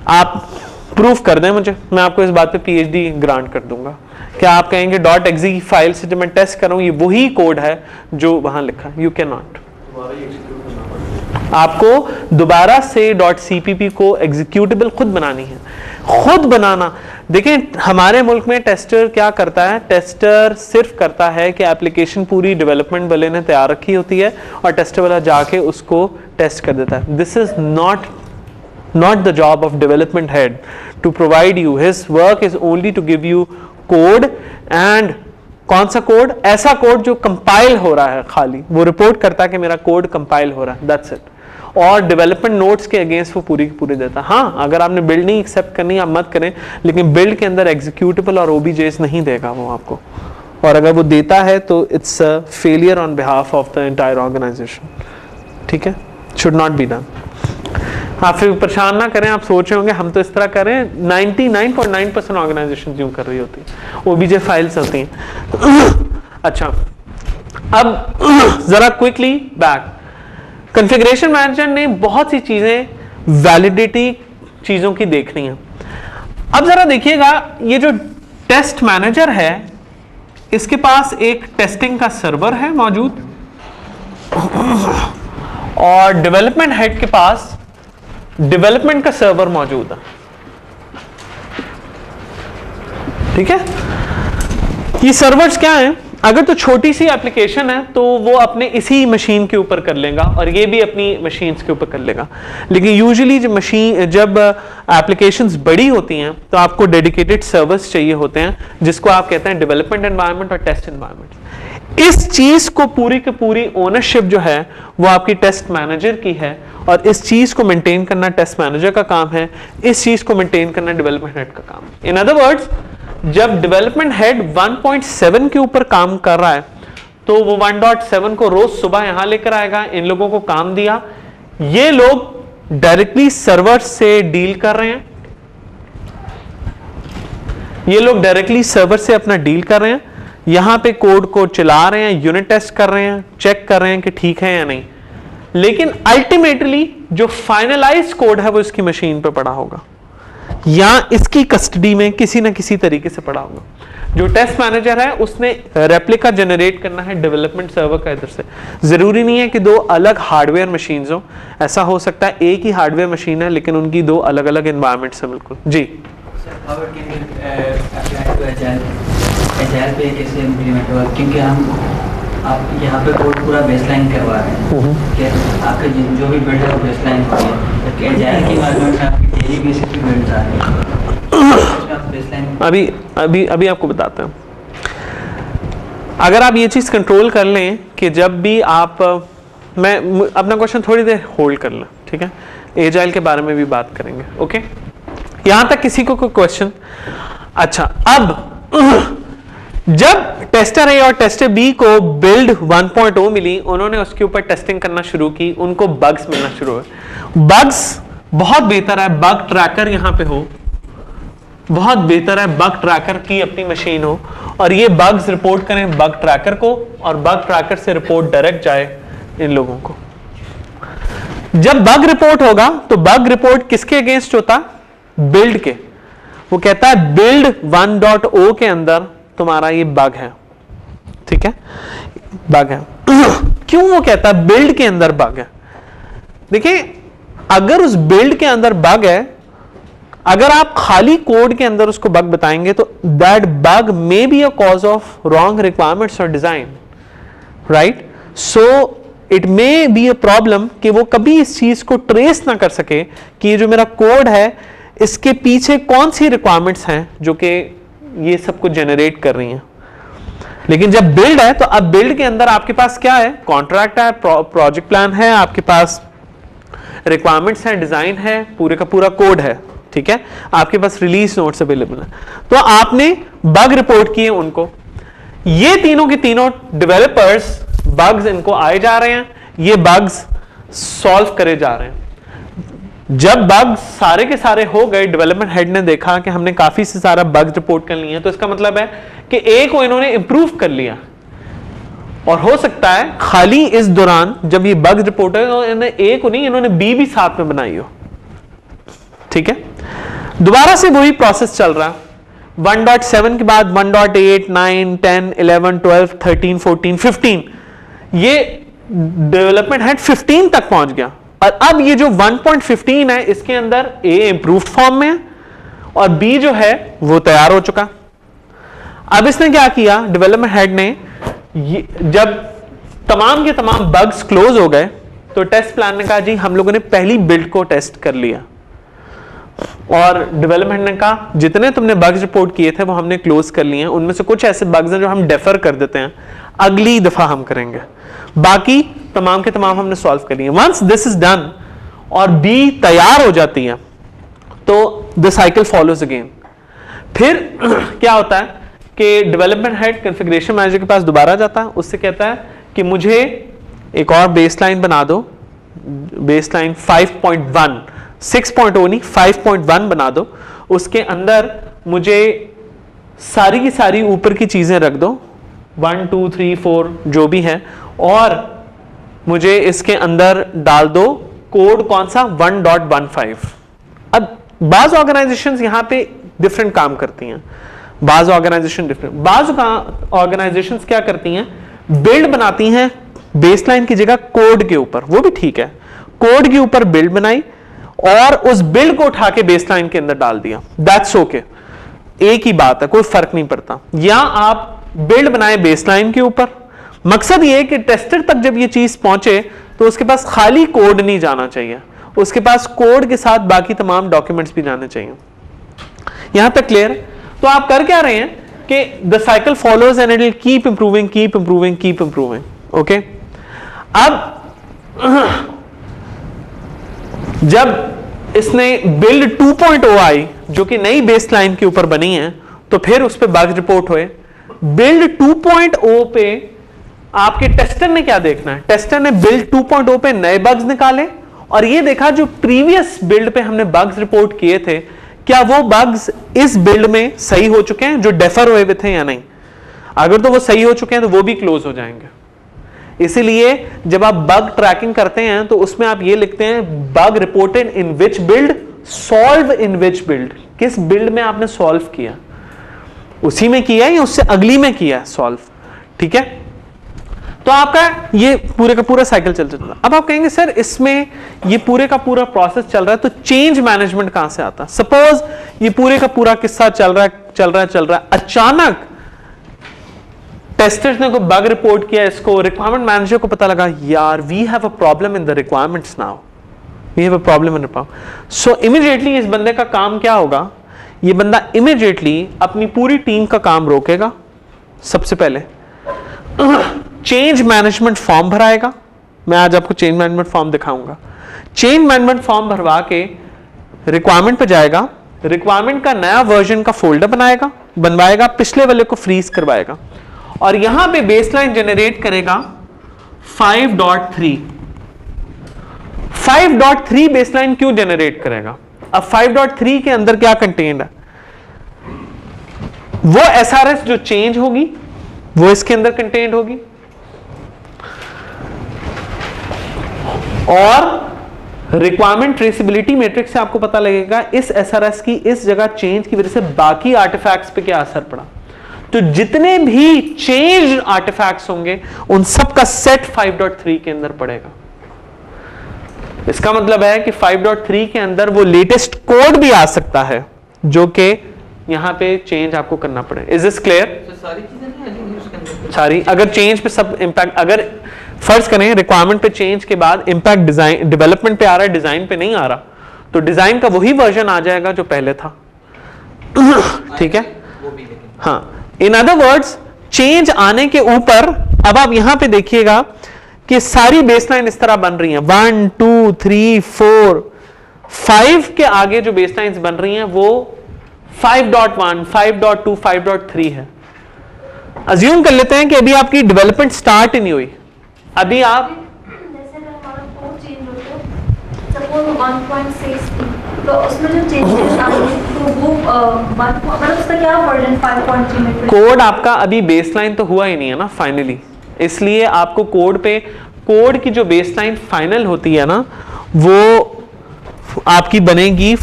आप प्रूफ कर दें मुझे, मैं आपको इस बात पे PhD ग्रांट कर दूंगा। क्या आप कहेंगे .exe फाइल से जब मैं टेस्ट कर रहा हूं ये वही कोड है जो वहां लिखा? You can not. आपको दोबारा से .cpp को एग्जीक्यूटेबल खुद बनानी है। खुद बनाना। देखिए हमारे मुल्क में टेस्टर क्या करता है, टेस्टर सिर्फ करता है कि एप्लीकेशन पूरी डेवलपमेंट वाले ने तैयार रखी होती है और टेस्टर वाला जाके उसको टेस्ट कर देता है। This is not the job of development head to provide you. His work is only to give you code, and कौन सा कोड? ऐसा कोड जो कंपाइल हो रहा है, खाली वो रिपोर्ट करता है कि मेरा कोड कंपाइल हो रहा है, दैट्स इट। और डेवलपमेंट नोट्स के अगेंस्ट वो पूरी की पूरी देता है। हाँ, अगर आपने बिल्ड नहीं एक्सेप्ट करनी आप मत करें, लेकिन बिल्ड के अंदर एग्जीक्यूटेबल और ओबीजेस नहीं देगा वो आपको, और अगर वो देता है तो it's a failure on behalf of the entire organisation. ठीक है, शुड नॉट बी डन। आप फिर परेशान ना करें, आप सोच रहे होंगे हम तो इस तरह करें, 99.9% ऑर्गेनाइजेशन यूं कर रही होती है, ओबीजे फाइल्स होती हैं। अच्छा, अब जरा क्विकली बैक, कॉन्फ़िगरेशन मैनेजर ने बहुत सी चीजें वैलिडिटी चीजों की देखनी है। अब जरा देखिएगा, ये जो टेस्ट मैनेजर है इसके पास एक टेस्टिंग का सर्वर है मौजूद, और डेवलपमेंट हेड के पास डेवलपमेंट का सर्वर मौजूद है। ठीक है, ये सर्वर्स क्या हैं? अगर तो छोटी सी एप्लीकेशन है तो वो अपने इसी मशीन के ऊपर कर लेगा, और ये भी अपनी मशीन्स के ऊपर कर लेगा। लेकिन यूजुअली जब एप्लीकेशंस बड़ी होती हैं तो आपको डेडिकेटेड सर्वर्स चाहिए होते हैं, जिसको आप कहते हैं डेवलपमेंट एनवायरनमेंट और टेस्ट एनवायरनमेंट। इस चीज को पूरी की पूरी ओनरशिप जो है वो आपकी टेस्ट मैनेजर की है, और इस चीज को मेंटेन करना टेस्ट मैनेजर का काम है, इस चीज को मेंटेन करना डेवलपमेंट हेड का काम है। इन अदर वर्ड्स, जब डेवलपमेंट हेड 1.7 के ऊपर काम कर रहा है तो वो 1.7 को रोज सुबह यहां लेकर आएगा, इन लोगों को काम दिया, ये लोग डायरेक्टली सर्वर से डील कर रहे हैं, ये लोग डायरेक्टली सर्वर से अपना डील कर रहे हैं, यहां पे कोड को चला रहे हैं, यूनिट टेस्ट कर रहे हैं, चेक कर रहे हैं कि ठीक है या नहीं। लेकिन अल्टीमेटली जो फाइनलाइज कोड है वो इसकी मशीन पे पड़ा होगा या इसकी कस्टडी में किसी ना किसी तरीके से पड़ा होगा। जो टेस्ट मैनेजर है उसने रेप्लिका जनरेट करना है डेवलपमेंट सर्वर का इधर से। जरूरी नहीं है कि दो अलग हार्डवेयर मशीन्स हो, ऐसा हो सकता है एक ही हार्डवेयर मशीन है लेकिन उनकी दो अलग अलग एनवायरनमेंट्स हैं। बिल्कुल जी। एजाइल पे कैसे इम्प्लीमेंट हुआ? क्योंकि आप यहाँ पे कोड पूरा बेसलाइन करवा रहे हैं कि आपके जो भी बिल्ड है वो बेसलाइन हो गया, एजाइल की इन्वायरमेंट में आपकी डेली बेसिस पे बिल्ड आ रही है। अभी आपको बताते हैं। अगर आप ये चीज कंट्रोल कर लें कि जब भी आप, मैं अपना क्वेश्चन थोड़ी देर होल्ड कर लें, ठीक है, एजाइल के बारे में भी बात करेंगे। ओके, यहां तक किसी को कोई क्वेश्चन? अच्छा, अब जब टेस्टर ए और टेस्टर बी को बिल्ड 1.0 मिली, उन्होंने उसके ऊपर टेस्टिंग करना शुरू की, उनको बग्स मिलना शुरू हुए। बग्स बहुत बेहतर है, बग ट्रैकर यहां पे हो, बहुत बेहतर है बग ट्रैकर की अपनी मशीन हो, और ये बग्स रिपोर्ट करें बग ट्रैकर को, और बग ट्रैकर से रिपोर्ट डायरेक्ट जाए इन लोगों को। जब बग रिपोर्ट होगा तो बग रिपोर्ट किसके अगेंस्ट होता? बिल्ड के। वो कहता है बिल्ड 1.0 के अंदर तुम्हारा ये बग है, ठीक है, बग है। क्यों वो कहता है बिल्ड के अंदर बग है? देखिए, अगर उस बिल्ड के अंदर बग है, अगर आप खाली कोड के अंदर उसको बग बताएंगे तो that bug may be a cause of wrong requirements और design, right? So it may be a problem कि वो कभी इस चीज को ट्रेस ना कर सके कि ये जो मेरा कोड है इसके पीछे कौन सी रिक्वायरमेंट्स हैं जो कि ये सब कुछ जनरेट कर रही हैं। लेकिन जब बिल्ड है तो अब बिल्ड के अंदर आपके पास क्या है? कॉन्ट्रैक्ट है, प्रोजेक्ट प्लान है, आपके पास रिक्वायरमेंट्स हैं, डिजाइन है, पूरे का पूरा कोड है, ठीक है, आपके पास रिलीज नोट्स अवेलेबल है। तो आपने बग रिपोर्ट किए उनको, ये तीनों के तीनों डेवलपर्स बग्स इनको आए जा रहे हैं, ये बग्स सॉल्व करे जा रहे हैं। जब बग्स सारे के सारे हो गए, डेवलपमेंट हेड ने देखा कि हमने काफी से सारा बग्स रिपोर्ट कर लिए, तो इसका मतलब है कि एक को इन्होंने इंप्रूव कर लिया, और हो सकता है खाली इस दौरान जब ये बग्स रिपोर्ट है तो इन्होंने ए को नहीं, इन्होंने बी भी साथ में बनाई हो, ठीक है। दोबारा से वही प्रोसेस चल रहा है, 1.7 के बाद 1.8, 9, 10, 11, 12, 13, 14, 15, ये डेवलपमेंट हेड 15 तक पहुंच गया। और अब ये जो 1.15 है इसके अंदर ए इंप्रूव्ड फॉर्म में है और बी जो है वो तैयार हो चुका। अब इसने क्या किया, डेवलपमेंट हेड ने जब तमाम के तमाम बग्स क्लोज हो गए तो टेस्ट प्लान ने कहा जी हम लोगों ने पहली बिल्ड को टेस्ट कर लिया, और डेवलपमेंट ने कहा जितने तुमने बग्स रिपोर्ट किए थे वो हमने क्लोज कर लिए हैं, उनमें से कुछ ऐसे बग्स हैं जो हम डेफर कर देते हैं, अगली दफा हम करेंगे, बाकी तमाम के तमाम हमने सॉल्व कर लिए। वंस दिस इज डन और बी तैयार हो जाती है तो द साइकिल फॉलोज अगेन। फिर क्या होता है कि डेवलपमेंट हेड कॉन्फ़िगरेशन मैनेजर के पास दोबारा जाता है, उससे कहता है कि मुझे एक और बेसलाइन बना दो, बेसलाइन 5.1, 6.0 नहीं 5.1 बना दो, उसके अंदर मुझे सारी की सारी ऊपर की चीजें रख दो 1 2 3 4 जो भी है, और मुझे इसके अंदर डाल दो कोड कौन सा 1.15। अब बाज ऑर्गेनाइजेशंस यहां पे डिफरेंट काम करती हैं, बाज ऑर्गेनाइजेशन डिफरेंट, बाज ऑर्गेनाइजेशंस क्या करती हैं, बिल्ड बनाती हैं बेसलाइन की जगह कोड के ऊपर, वो भी ठीक है, कोड के ऊपर बिल्ड बनाई और उस बिल्ड को उठा के बेसलाइन के अंदर डाल दिया, दैट्स ओके, एक ही बात है, कोई फर्क नहीं पड़ता। या आप बिल्ड बनाए बेसलाइन के ऊपर, मकसद ये कि टेस्टर तक जब ये चीज पहुंचे तो उसके पास खाली कोड नहीं जाना चाहिए, उसके पास कोड के साथ बाकी तमाम डॉक्यूमेंट्स भी जाने चाहिए। यहां तक क्लियर? तो आप कर क्या रहे हैं कि the cycle follows and it will keep improving keep improving keep improving. Okay, अब जब इसने बिल्ड 2.0 आई जो कि नई बेसलाइन के ऊपर बनी है, तो फिर उस पर बग रिपोर्ट हुए। बिल्ड 2.0 पे आपके टेस्टर ने क्या देखना है, टेस्टर ने बिल्ड 2.0 पे नए बग्स निकाले और ये देखा जो प्रीवियस बिल्ड पे हमने बग्स रिपोर्ट किए थे क्या वो बग्स इस बिल्ड में सही हो चुके हैं जो डेफर हुए थे या नहीं। अगर तो वो सही हो चुके हैं तो वो भी क्लोज हो जाएंगे। इसीलिए जब आप बग ट्रैकिंग करते हैं तो उसमें आप ये लिखते हैं bug reported in which build, solve in which build, किस बिल्ड में आपने सॉल्व किया, उसी में किया या उससे अगली में किया सॉल्व। ठीक है, तो आपका ये पूरे का पूरा साइकिल चल चुका है। अब आप कहेंगे सर इसमें ये पूरे का पूरा प्रोसेस चल रहा है तो चेंज मैनेजमेंट कहां से आता है। सपोज ये पूरे का पूरा किस्सा चल रहा है, अचानक टेस्टर्स ने कोई बग रिपोर्ट किया, इसको रिक्वायरमेंट मैनेजर को पता लगा यार we have a problem in the requirements now, we have a problem in requirement. So immediately इस बंदे का काम क्या होगा, ये बंदा इमीडिएटली अपनी पूरी टीम का काम रोकेगा, सबसे पहले चेंज मैनेजमेंट फॉर्म भराएगा। मैं आज आपको चेंज मैनेजमेंट फॉर्म दिखाऊंगा। चेंज मैनेजमेंट फॉर्म भरवा के रिक्वायरमेंट पे जाएगा, रिक्वायरमेंट का नया वर्जन का फोल्डर बनवाएगा, पिछले वाले को फ्रीज करवाएगा और यहां पे बेसलाइन जनरेट करेगा 5.3। 5.3 बेसलाइन क्यों जनरेट करेगा? अब 5.3 के अंदर क्या कंटेंट है, वो एसआरएस जो चेंज होगी वो इसके अंदर कंटेंट होगी और रिक्वायरमेंट ट्रेसेबिलिटी मैट्रिक्स से आपको पता लगेगा इस एसआरएस की इस जगह चेंज की वजह से बाकी आर्टिफैक्ट्स पे क्या असर पड़ा। तो जितने भी चेंज आर्टिफैक्ट्स होंगे उन सब का सेट 5.3 के अंदर पड़ेगा। इसका मतलब है कि 5.3 के अंदर वो लेटेस्ट कोड भी आ सकता है जो कि यहां पे चेंज आपको करना पड़े। Is this clear? सारी चीजें नहीं आएंगी उसके अंदर। सारी, अगर चेंज पे सब इंपैक्ट, अगर फर्ज करें रिक्वायरमेंट पे चेंज के बाद इंपैक्ट डिजाइन डेवलपमेंट पे आ रहा है, डिजाइन पे नहीं आ रहा, तो डिजाइन का वही वर्जन आ जाएगा जो पहले था। ठीक है, हाँ, इन अदर वर्ड्स चेंज आने के ऊपर अब आप यहां पे देखिएगा कि सारी बेसलाइन इस तरह बन रही हैं, 1 2 3 4 5 के आगे जो बेसलाइंस बन रही हैं वो 5.1 5.2 5.3 है। अज्यूम कर लेते हैं कि अभी आपकी डेवलपमेंट स्टार्ट ही नहीं हुई, अभी आप जैसे अगर हमारा कोड चेंज होता है सपोज 1.6 तो उसमें जो चेंजेस आएंगे तो वो मतलब उसका क्या वर्जन 5.3 में कोड आपका अभी बेसलाइन तो हुआ ही नहीं है ना फाइनली, इसलिए आपको कोड पे कोड की जो बेसलाइन फाइनल होती है ना वो आपकी बनेगी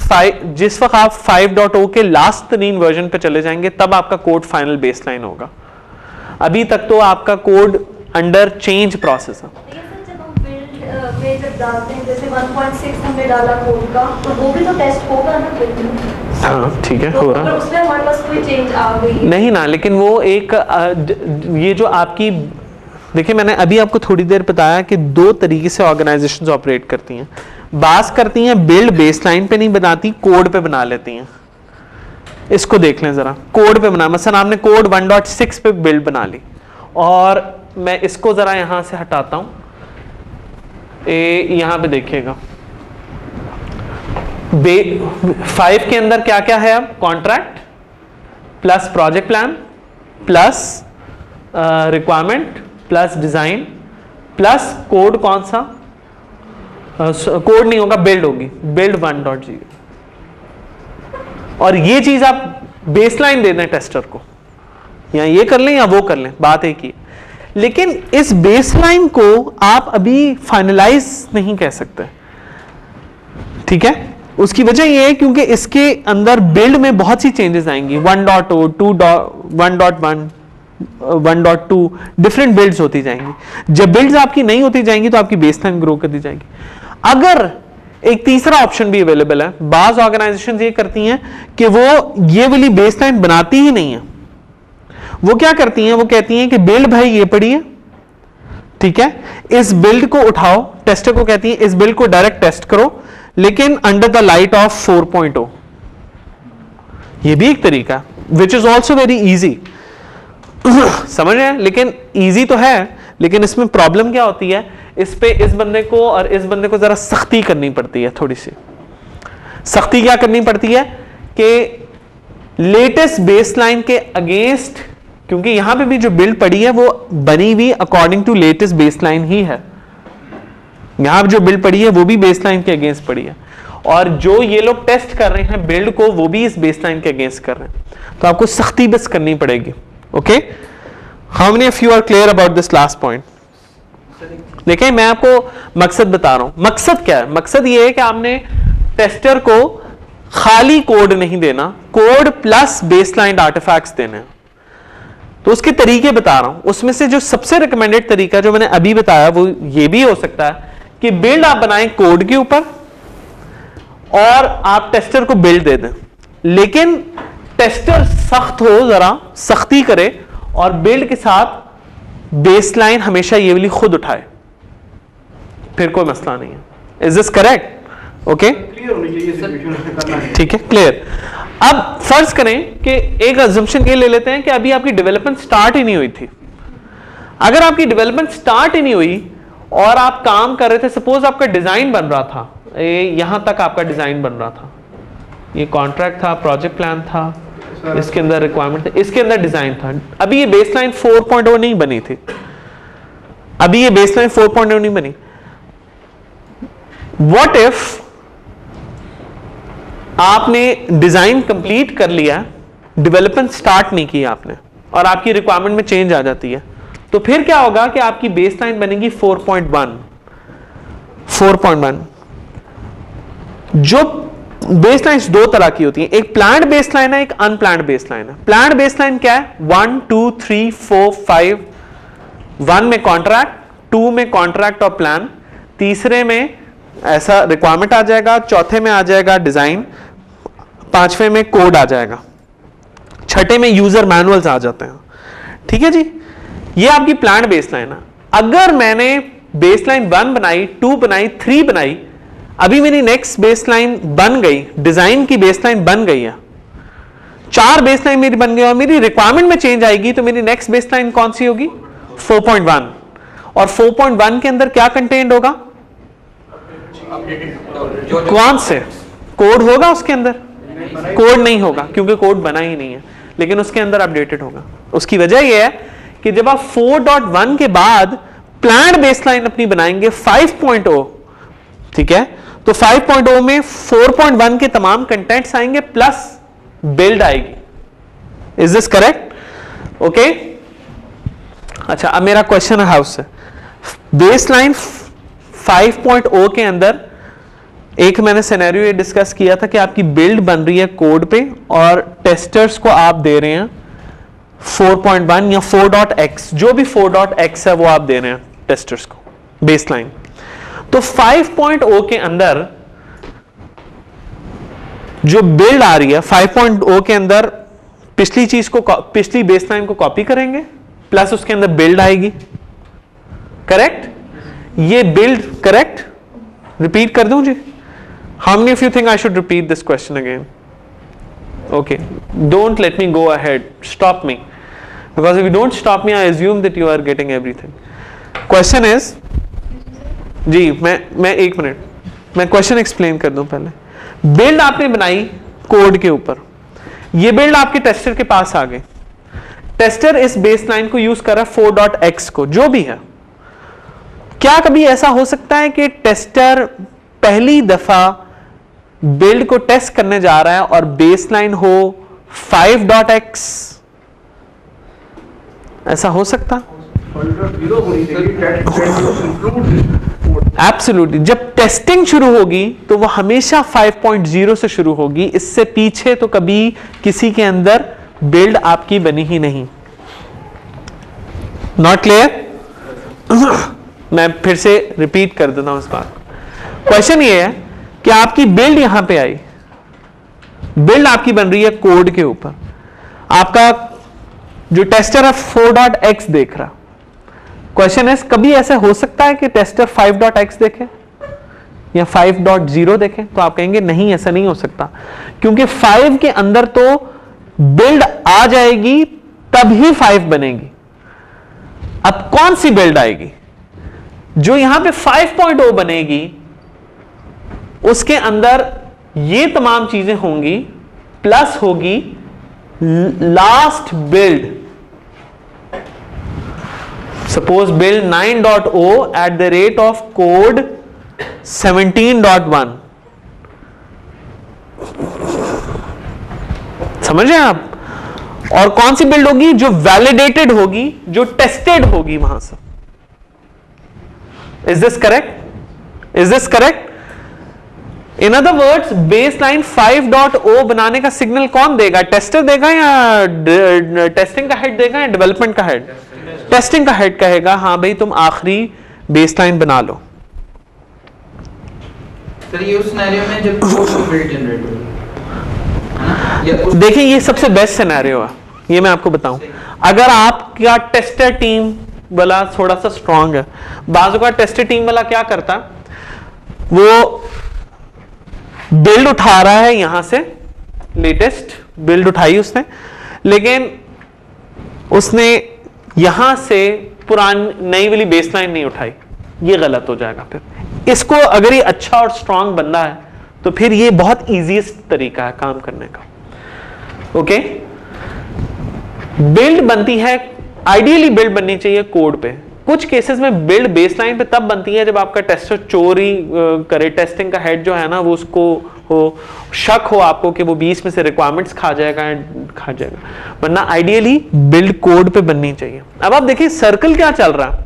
जिस वक्त आप 5.0 के लास्ट तरीन वर्जन पे चले जाएंगे तब आपका कोड फाइनल बेसलाइन होगा। अभी तक तो आपका कोड अंडर चेंज प्रोसेस है। जब हम बिल्ड में जब डालते हैं, जैसे 1.6 हमने डाला कोड का, तो वो भी तो टेस्ट होगा ना बिल्ड में। हाँ ठीक है, तो हो रहा अगर उसमें हमारे पास कोई चेंज आ गई नहीं ना, लेकिन वो एक ये जो आपकी, देखिए मैंने अभी आपको थोड़ी देर बताया कि दो तरीके से ऑर्गेनाइजेशंस ऑपरेट करती हैं। बास करती हैं बिल्ड बेसलाइन पे नहीं बनाती, कोड पे बना लेती हैं। इसको देख लें जरा, कोड पे बना, मसलन आपने कोड 1.6 पे बिल्ड बना ली, और मैं इसको जरा यहां से हटाता हूं, यहां पे देखिएगा 5 के अंदर क्या क्या है, अब contract plus project plan plus requirement plus design plus code, कौन सा कोड नहीं होगा, बिल्ड होगी, बिल्ड 1.0। और ये चीज आप बेसलाइन दे दें टेस्टर को, या ये कर लें या वो कर लें, बात एक ही। लेकिन इस बेसलाइन को आप अभी फाइनलाइज नहीं कह सकते, ठीक है। उसकी वजह ये है क्योंकि इसके अंदर बिल्ड में बहुत सी चेंजेस आएंगी, 1.0, 1.1, 1.2 डिफरेंट बिल्ड्स होती जाएंगी। जब बिल्ड्स आपकी नहीं होती जाएंगी तो आपकी बेसलाइन ग्रो कर दी जाएगी। अगर एक तीसरा ऑप्शन भी अवेलेबल है, बाज ऑर्गेनाइजेशन ये करती हैं कि वो ये वाली बेसलाइन बनाती ही नहीं है। वो क्या करती हैं, वो कहती हैं कि बिल्ड भाई ये पड़ी है, ठीक है, इस बिल्ड को उठाओ, टेस्टर को कहती हैं इस बिल्ड को डायरेक्ट टेस्ट करो, लेकिन अंडर द लाइट ऑफ 4.0। ये भी एक तरीका, which is also very easy समझ रहे हैं। लेकिन इजी तो है, लेकिन इसमें प्रॉब्लम क्या होती है, इस पे इस बंदे को और इस बंदे को जरा सख्ती करनी पड़ती है, थोड़ी सी सख्ती क्या करनी पड़ती है कि लेटेस्ट बेसलाइन के अगेंस्ट, क्योंकि यहां पे भी जो बिल्ड पड़ी है वो बनी हुई अकॉर्डिंग टू लेटेस्ट बेसलाइन ही है। यहां जो बिल्ड पड़ी है वो भी बेसलाइन के अगेंस्ट पड़ी है, और जो ये लोग टेस्ट कर रहे हैं बिल्ड को, वो भी इस बेसलाइन के अगेंस्ट कर रहे हैं। तो आपको सख्ती बस करनी पड़ेगी। Okay, how many of you are clear about this last point? देखिए मैं आपको मकसद बता रहा हूं। मकसद क्या है? मकसद ये है कि आपने टेस्टर को खाली कोड नहीं देना, कोड प्लस बेसलाइन आर्टिफैक्ट्स देने हैं। तो उसके तरीके बता रहा हूं। उसमें से जो सबसे रिकमेंडेड तरीका जो मैंने अभी बताया वो ये भी हो सकता है कि बिल्ड आप बनाएं कोड के ऊपर और आप टेस्टर को बिल्ड दे दें, लेकिन टेस्टर सख्त हो, जरा सख्ती करे और बिल्ड के साथ बेसलाइन हमेशा ये वाली खुद उठाए, फिर कोई मसला नहीं है। Is this correct? Okay, clear होनी चाहिए सिचुएशन उसमें करना है। ठीक है, क्लियर। अब फर्ज करें कि एक अजम्पशन ये ले लेते हैं कि अभी आपकी डेवलपमेंट स्टार्ट ही नहीं हुई थी। अगर आपकी डेवलपमेंट स्टार्ट ही नहीं हुई और आप काम कर रहे थे, सपोज आपका डिजाइन बन रहा था, यहां तक आपका डिजाइन बन रहा था, ये कॉन्ट्रैक्ट था, प्रोजेक्ट प्लान था, इसके अंदर रिक्वायरमेंट था, इसके अंदर डिजाइन था। अभी ये बेसलाइन 4.0 नहीं बनी थी, अभी ये बेसलाइन 4.0 नहीं बनी। व्हाट इफ आपने डिजाइन कंप्लीट कर लिया, डेवलपमेंट स्टार्ट नहीं किया आपने, और आपकी रिक्वायरमेंट में चेंज आ जाती है, तो फिर क्या होगा कि आपकी बेसलाइन बनेगी 4.1। 4.1 जो बेसलाइंस दो तरह की होती हैं, एक प्लान्ड बेसलाइन है, एक अनप्लान्ड बेसलाइन है। प्लान्ड बेसलाइन क्या है? 1 2 3 4 5, 1 में कॉन्ट्रैक्ट, 2 में कॉन्ट्रैक्ट और प्लान, तीसरे में ऐसा रिक्वायरमेंट आ जाएगा, चौथे में आ जाएगा डिजाइन, पांचवें में कोड आ जाएगा, छठे में यूजर मैनुअल्स आ जाते हैं। ठीक है जी, ये आपकी प्लान्ड बेसलाइन है। अगर मैंने बेसलाइन 1 बनाई, 2 बनाई, 3 बनाई, अभी मेरी नेक्स्ट बेसलाइन बन गई, डिजाइन की बेसलाइन बन गई है, 4 बेसलाइन मेरी बन गई और मेरी रिक्वायरमेंट में चेंज आएगी, तो मेरी नेक्स्ट बेसलाइन कौन सी होगी? 4.1। और 4.1 के अंदर क्या कंटेंट होगा? कौन से कोड होगा उसके अंदर? कोड नहीं होगा, क्योंकि कोड बना ही नहीं है, लेकिन उसके अंदर अपडेटेड होगा। उसकी वजह यह है कि जब आप 4.1 के बाद प्लान्ड बेसलाइन अपनी बनाएंगे 5.0, ठीक है, तो 5.0 में 4.1 के तमाम कंटेंट्स आएंगे प्लस बिल्ड आएगी। Is this correct? ओके, अच्छा, अब मेरा क्वेश्चन है हाउस से, बेसलाइन 5.0 के अंदर एक मैंने सिनेरियो ये डिस्कस किया था कि आपकी बिल्ड बन रही है कोड पे और टेस्टर्स को आप दे रहे हैं 4.1 या 4.x, जो भी 4.x है वो आप दे रहे हैं टेस्टर्स को बेसलाइन। तो 5.0 के अंदर जो बिल्ड आ रही है 5.0 के अंदर पिछली चीज को, पिछली बेसलाइन को कॉपी करेंगे प्लस उसके अंदर बिल्ड आएगी, करेक्ट? ये बिल्ड करेक्ट? रिपीट कर दूं जी? How many of you think I should repeat this question again? Okay, don't let me go ahead, stop me, because if you don't stop me I assume that you are getting everything. Question is, जी मैं एक minute, मैं question explain कर दूं पहले. Build आपने बनाई code के ऊपर, ये बिल्ड आपके टेस्टर के पास आ गए. टेस्टर इस बेसलाइन को यूज कर रहा है 4.x को, जो भी है. क्या कभी ऐसा हो सकता है कि टेस्टर पहली दफा बिल्ड को टेस्ट करने जा रहा है और बेसलाइन हो 5.x? ऐसा हो सकता? एब्सोल्युटली. जब टेस्टिंग शुरू होगी तो वो हमेशा 5.0 से शुरू होगी, इससे पीछे तो कभी किसी के अंदर बिल्ड आपकी बनी ही नहीं. Not clear? मैं फिर से रिपीट कर देता हूं इस बात. क्वेश्चन ये है कि आपकी बिल्ड यहां पे आई, बिल्ड आपकी बन रही है कोड के ऊपर, आपका जो टेस्टर है 4.x देख रहा. क्वेश्चन है कभी ऐसा हो सकता है कि टेस्टर 5.x देखे या 5.0 देखे? तो आप कहेंगे नहीं, ऐसा नहीं हो सकता, क्योंकि 5 के अंदर तो बिल्ड आ जाएगी तब ही 5 बनेगी. अब कौन सी बिल्ड आएगी? जो यहां पे 5.0 बनेगी उसके अंदर ये तमाम चीजें होंगी, प्लस होगी last build. Suppose build 9.0 at the rate of code 17.1. समझ रहे हैं आप? और कौन सी बिल्ड होगी? जो वैलिडेटेड होगी, जो टेस्टेड होगी वहां से. Is this correct? Is this correct? In other words, baseline 5.0 बनाने का सिग्नल कौन देगा? टेस्टर देगा या टेस्टिंग का हेड देगा या डेवलपमेंट का हेड? टेस्टिंग का हेड कहेगा हाँ भाई तुम आखिरी बेसलाइन बना लो. सर ये उस सिनेरियो में जब बिल्ड जनरेट होगी, देखिए ये सबसे बेस्ट सिनेरियो है, ये मैं आपको बताऊं. अगर आपका टेस्टर टीम वाला थोड़ा सा स्ट्रांग है, बाजू का टेस्टर टीम वाला क्या करता, वो बिल्ड उठा रहा है यहां से, लेटेस्ट बिल्ड उठाई उसने, लेकिन उसने यहां से पुरानी नई वाली बेसलाइन नहीं उठाई. ये गलत हो जाएगा. फिर इसको अगर ये अच्छा और स्ट्रांग बंदा है तो फिर ये बहुत इजीएस्ट तरीका है काम करने का. ओके, बिल्ड बनती है, आइडियली बिल्ड बननी चाहिए कोड पे. कुछ केसेस में बिल्ड बेसलाइन पे तब बनती है जब आपका टेस्टर चोरी करे, टेस्टिंग का हेड जो है ना वो उसको हो शक हो आपको कि वो 20 में से रिक्वायरमेंट्स खा जाएगा, वरना आइडियली बिल्ड कोड पे बननी चाहिए. अब आप देखिए सर्कल क्या चल रहा है,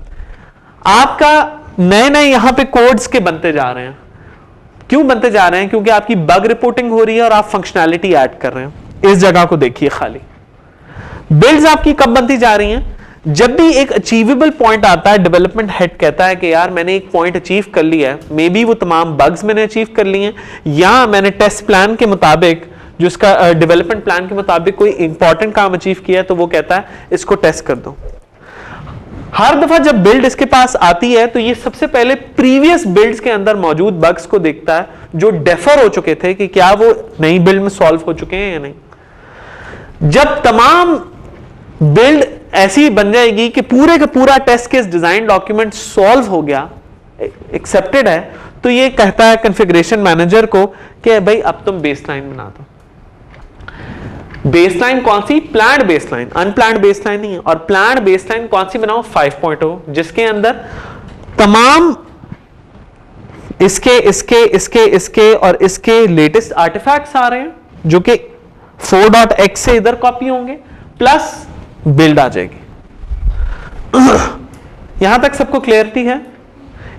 आपका नए नए यहां पे कोड्स के बनते जा रहे हैं. क्यों बनते जा रहे हैं? क्योंकि आपकी बग रिपोर्टिंग हो रही है और आप फंक्शनैलिटी ऐड कर रहे हैं. इस जगह को देखिए खाली. बिल्ड्स आपकी कब बनती जा रही हैं? जब भी एक अचीवेबल पॉइंट आता है, डेवलपमेंट हेड कहता है कि यार मैंने एक पॉइंट अचीव कर लिया है, मे बी वो तमाम बग्स मैंने अचीव कर लिए हैं, या मैंने टेस्ट प्लान के मुताबिक, जो उसका डेवलपमेंट प्लान के मुताबिक कोई इंपॉर्टेंट काम अचीव किया है, तो वो कहता है इसको टेस्ट कर दो. हर दफा जब बिल्ड इसके पास आती है तो ये सबसे पहले प्रीवियस बिल्ड्स के अंदर मौजूद बग्स को देखता है जो डेफर हो चुके थे कि क्या वो नई बिल्ड में सॉल्व हो चुके हैं या नहीं. जब तमाम बिल्ड ऐसी बन जाएगी कि पूरे का पूरा test case design document solve हो गया, एक्सेप्टेड है, तो ये कहता है कॉन्फ़िगरेशन मैनेजर को कि भाई अब तुम बेसलाइन बना दो. बेसलाइन कौन सी? प्लान्ड बेसलाइन, अनप्लान्ड बेसलाइन नहीं है. और प्लान्ड बेसलाइन कौन सी बनाओ? 5.0, जिसके अंदर तमाम इसके और इसके लेटेस्ट आर्टिफैक्ट्स आ रहे हैं जो कि 4.x से इधर कॉपी होंगे, प्लस बिल्ड आ जाएगी. यहां तक सबको क्लियरिटी है?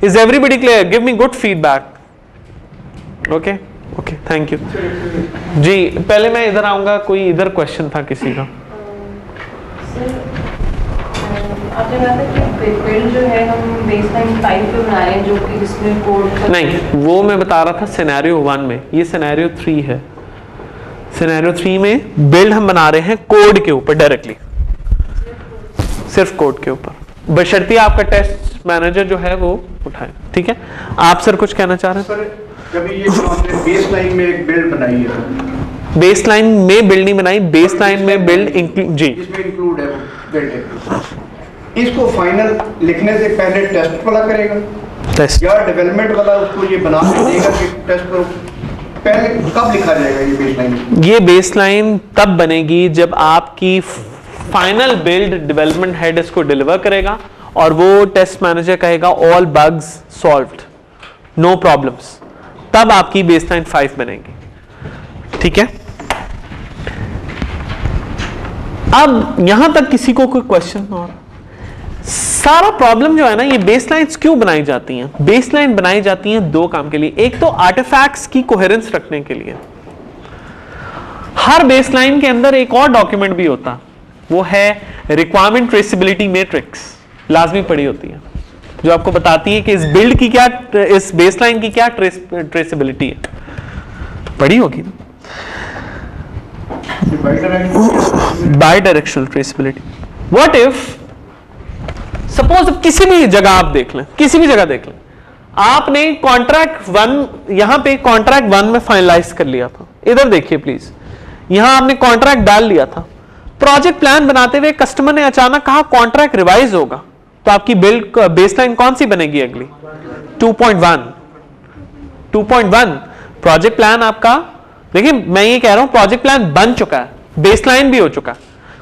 Is everybody clear? Give me good feedback. Okay okay, thank you जी. पहले मैं इधर आऊंगा, कोई इधर क्वेश्चन था किसी का? सर आपने कहा था कि बिल्ड जो है हम बेसलाइन 5 पे बना रहे हैं, जो कि जिसमें कोड नहीं, वो मैं बता रहा था सिनेरियो 1 में, ये सिनेरियो 3 है। सिनेरियो 3 में बिल्ड हम बना रहे हैं कोड के ऊपर डायरेक्टली, सिर्फ कोड के ऊपर, बशर्ते आपका टेस्ट मैनेजर जो है वो उठाए। ठीक है, आप सर कुछ कहना चाह रहे हैं? सर कभी ये जो हमने बेसलाइन में एक बिल्ड बनाई है, बेसलाइन में बिल्ड नहीं बनाई, बेसलाइन में बिल्ड जी इसमें इंक्लूड है बिल्ड, इसको फाइनल लिखने से पहले टेस्ट वाला करेगा टेस्ट या डेवलपमेंट वाला उसको ये बना के देगा कि टेस्ट करो, पहले कब लिखा जाएगा ये बेसलाइन? ये बेसलाइन तब बनेगी जब आपकी फाइनल बिल्ड डेवलपमेंट हेड इसको डिलीवर करेगा और वो टेस्ट मैनेजर कहेगा all bugs solved, no problems, तब आपकी बेसलाइन 5 बनेगी। ठीक है, अब यहां तक किसी को कोई क्वेश्चन? और सारा प्रॉब्लम जो है ना, ये बेसलाइंस क्यों बनाई जाती हैं? बेसलाइन बनाई जाती हैं दो काम के लिए। एक तो आर्टिफैक्ट्स की कोहेरेंस रखने के लिए। हर बेसलाइन के अंदर एक और डॉक्यूमेंट भी होता, वो है रिक्वायरमेंट ट्रेसिबिलिटी मैट्रिक्स, लाजमी पड़ी होती है, जो आपको बताती है कि इस बिल्ड की क्या, इस बेसलाइन की क्या ट्रेसिबिलिटी है। पढ़ी होगी ना, by directional traceability. What if suppose किसी भी जगह आप देख लें, किसी भी जगह देख लें, आपने कॉन्ट्रैक्ट 1 यहां पे कॉन्ट्रैक्ट 1 में फाइनलाइज कर लिया था। इधर देखिए प्लीज, यहां आपने कॉन्ट्रैक्ट डाल लिया था, प्रोजेक्ट प्लान बनाते हुए कस्टमर ने अचानक कहा कॉन्ट्रैक्ट रिवाइज होगा, तो आपकी बिल्ड बेसलाइन कौन सी बनेगी अगली? 2.1। 2.1 प्रोजेक्ट प्लान आपका, देखिए मैं ये कह रहा हूं प्रोजेक्ट प्लान बन चुका है, बेसलाइन भी हो चुका है,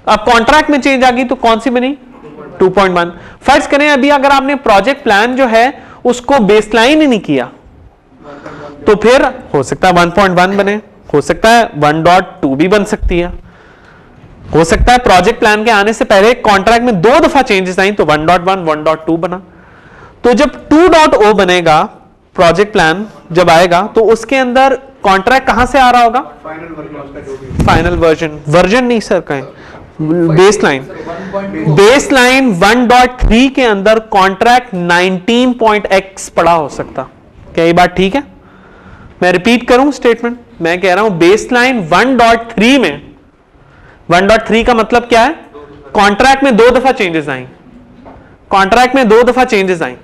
अब कॉन्ट्रैक्ट में चेंज आ गई तो कौन सी बनी? 2.1। फर्ज करें अभी अगर आपने प्रोजेक्ट प्लान जो है उसको बेसलाइन ही नहीं किया, तो फिर हो सकता है 1.1 बने, हो सकता है 1.2 भी बन सकती है, हो सकता है प्रोजेक्ट प्लान के आने से पहले कॉन्ट्रैक्ट में 2 दफा चेंजेस आई तो 1.1 1.2 बना। तो जब 2.0 बनेगा प्रोजेक्ट प्लान जब आएगा, तो उसके अंदर कॉन्ट्रैक्ट कहां से आ रहा होगा? फाइनल वर्जन, वर्जन नहीं सर, कहें बेसलाइन। बेसलाइन 1.3 के अंदर कॉन्ट्रैक्ट 19.x पड़ा हो सकता। क्या ये बात ठीक है? मैं रिपीट करूं स्टेटमेंट, मैं कह रहा हूं बेसलाइन 1.3 में, 1.3 का मतलब क्या है? कॉन्ट्रैक्ट में 2 दफा चेंजेस आई, कॉन्ट्रैक्ट में 2 दफा चेंजेस आई,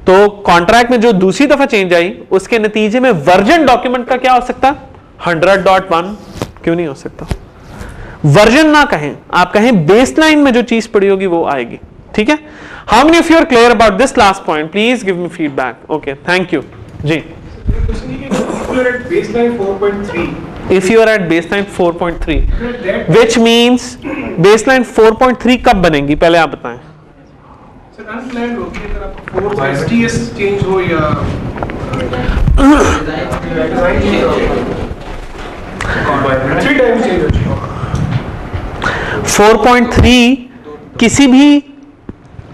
तो कॉन्ट्रैक्ट में जो दूसरी दफा चेंज आई उसके नतीजे में वर्जन डॉक्यूमेंट का क्या हो सकता? 100.1 क्यों नहीं हो सकता? वर्जन ना कहें, आप कहें बेसलाइन में जो चीज पड़ी होगी वो आएगी। ठीक है, how many of you are clear about this last point? Please give me feedback. Okay, thank you जी। If you are at baseline 4.3, which means baseline 4.3 कब बनेगी पहले आप बताएं। सर अनप्लान्ड होगी, अगर आपको 4 चेंज हो या 4.3 किसी भी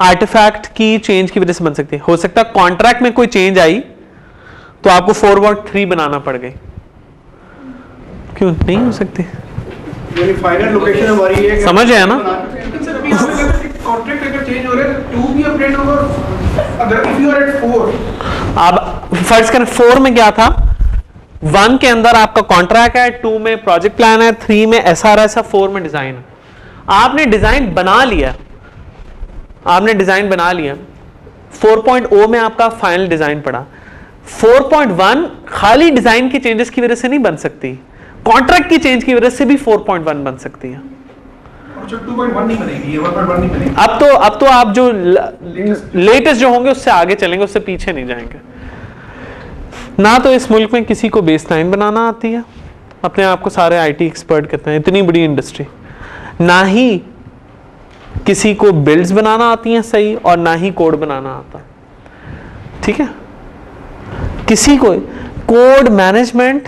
आर्टिफैक्ट की चेंज की वजह से बन सकती है। हो सकता है कॉन्ट्रैक्ट में कोई चेंज आई तो आपको 4.3 बनाना पड़ गई, क्यों नहीं हो सकती? यानी फाइनल लोकेशन हमारी है, समझ आया ना? सर अभी कॉन्ट्रैक्ट अगर चेंज हो रहा है 2 भी अपडेट होगा, अगर इफ यू आर एट 4, आप फर्ज करें 4 में क्या था, 1 के अंदर आपका कॉन्ट्रैक्ट है, 2 में प्रोजेक्ट प्लान है, 3 में SRS है, 4 में डिजाइन है। आपने डिजाइन बना लिया, आपने डिजाइन बना लिया, 4.0 में आपका फाइनल डिजाइन पड़ा। 4.1 खाली डिजाइन की चेंजेस की वजह से नहीं बन सकती, कॉन्ट्रैक्ट की चेंज की वजह से भी 4.1 बन सकती है। 2.1 नहीं बनेगी, 1.1 नहीं बनेगी। अब तो आप जो लेटेस्ट जो होंगे उससे आगे चलेंगे, उससे पीछे नहीं जाएंगे। ना तो इस मुल्क में किसी को बेसलाइन बनाना आती है, अपने आप को सारे आईटी एक्सपर्ट कहते हैं, इतनी बड़ी इंडस्ट्री, ना ही किसी को बिल्ड्स बनाना आती हैं सही, और ना ही कोड बनाना आता। ठीक है, किसी को code management,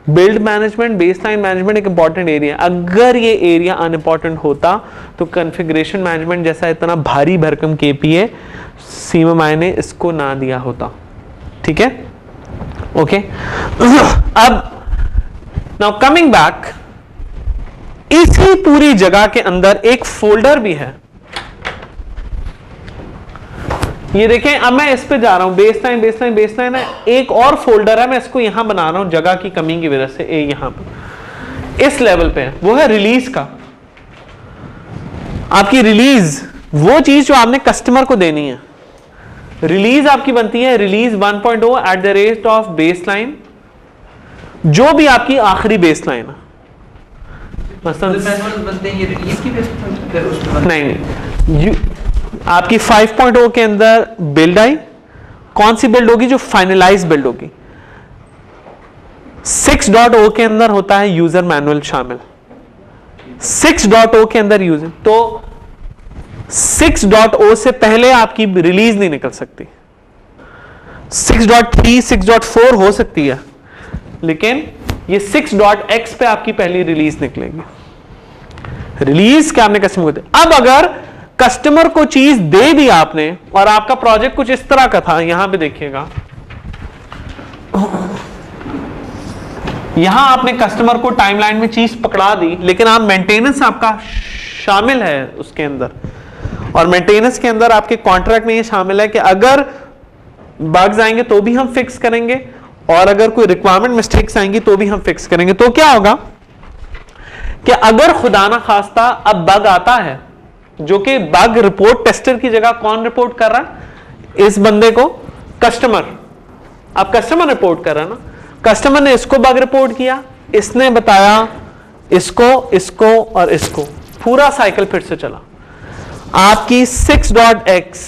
build management, baseline management एक इंपॉर्टेंट एरिया। अगर ये एरिया अनइम्पॉर्टेंट होता तो कॉन्फ़िगरेशन मैनेजमेंट जैसा इतना भारी भरकम KPA CMMI ने इसको ना दिया होता। ठीक है, ओके। अब नाउ कमिंग बैक, इसी पूरी जगह के अंदर एक फोल्डर भी है, ये देखें, अब मैं इस पे जा रहा हूं, बेसलाइन बेसलाइन बेसलाइन है, एक और फोल्डर है, मैं इसको यहां बना रहा हूं जगह की कमी की वजह से, यहां पे इस लेवल पे है, वो है रिलीज का। आपकी रिलीज वो चीज जो आपने कस्टमर को देनी है, रिलीज आपकी बनती है release 1.0 at the rate of baseline, जो भी आपकी आखिरी बेसलाइन है। बनते हैं ये रिलीज की बेस पर उसके बाद नहीं, आपकी 5.0 के अंदर बिल्ड आई, कौन सी बिल्ड होगी? जो फाइनलाइज बिल्ड होगी। 6.0 के अंदर होता है यूजर मैनुअल शामिल, 6.0 के अंदर यूजर, तो 6.0 से पहले आपकी रिलीज नहीं निकल सकती। 6.3 6.4 हो सकती है, लेकिन ये 6.x पे आपकी पहली रिलीज निकलेगी। रिलीज क्या आपने कस्टमर को दे। अब अगर कस्टमर को चीज दे दी आपने और आपका प्रोजेक्ट कुछ इस तरह का था, यहां पे देखिएगा, यहां आपने कस्टमर को टाइमलाइन में चीज पकड़ा दी, लेकिन आप मेंटेनेंस आपका शामिल है उसके अंदर, और मेंटेनेंस के अंदर आपके कॉन्ट्रैक्ट में ये शामिल है कि अगर बग्स आएंगे तो भी हम फिक्स करेंगे, और अगर कोई रिक्वायरमेंट मिस्टेक्स आएंगी तो भी हम फिक्स करेंगे। तो क्या होगा कि अगर खुदा ना खास्ता अब बग आता है, जो कि बग रिपोर्ट टेस्टर की जगह कौन रिपोर्ट कर रहा है? इस बंदे को कस्टमर। अब कस्टमर रिपोर्ट कर रहा है ना, कस्टमर ने इसको बग रिपोर्ट किया, इसने बताया इसको, इसको और इसको, पूरा साइकिल फिर से चला। आपकी 6.x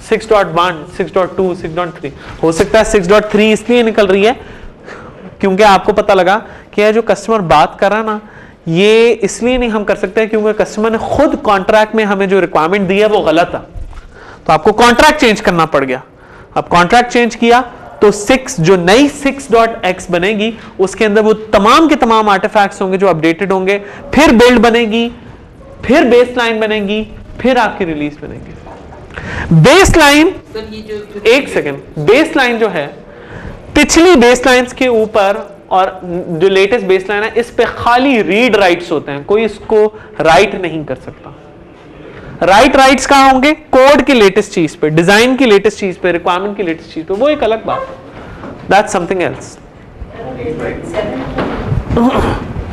6.1 6.2 6.3 हो सकता है 6.3 इसलिए निकल रही है क्योंकि आपको पता लगा कि यह जो कस्टमर बात कर रहा ना, ये इसलिए नहीं हम कर सकते क्योंकि कस्टमर ने खुद कॉन्ट्रैक्ट में हमें जो रिक्वायरमेंट दी है वो गलत है, तो आपको कॉन्ट्रैक्ट चेंज करना पड़ गया। अब कॉन्ट्रैक्ट चेंज किया तो 6 जो नई 6.x बनेगी उसके अंदर वो तमाम के तमाम आर्टिफैक्ट्स होंगे जो अपडेटेड होंगे, फिर बिल्ड बनेगी, फिर बेसलाइन बनेगी, फिर आपकी रिलीज बनेगी। बेसलाइन, एक सेकेंड, बेसलाइन जो है पिछली बेसलाइंस के ऊपर, और जो लेटेस्ट बेसलाइन है इस पे खाली रीड राइट्स होते हैं, कोई इसको राइट नहीं कर सकता। राइट्स कहां होंगे? कोड की लेटेस्ट चीज पे, डिजाइन की लेटेस्ट चीज पे, रिक्वायरमेंट की लेटेस्ट चीज पे, वो एक अलग बात है, दैट्स समथिंग एल्स।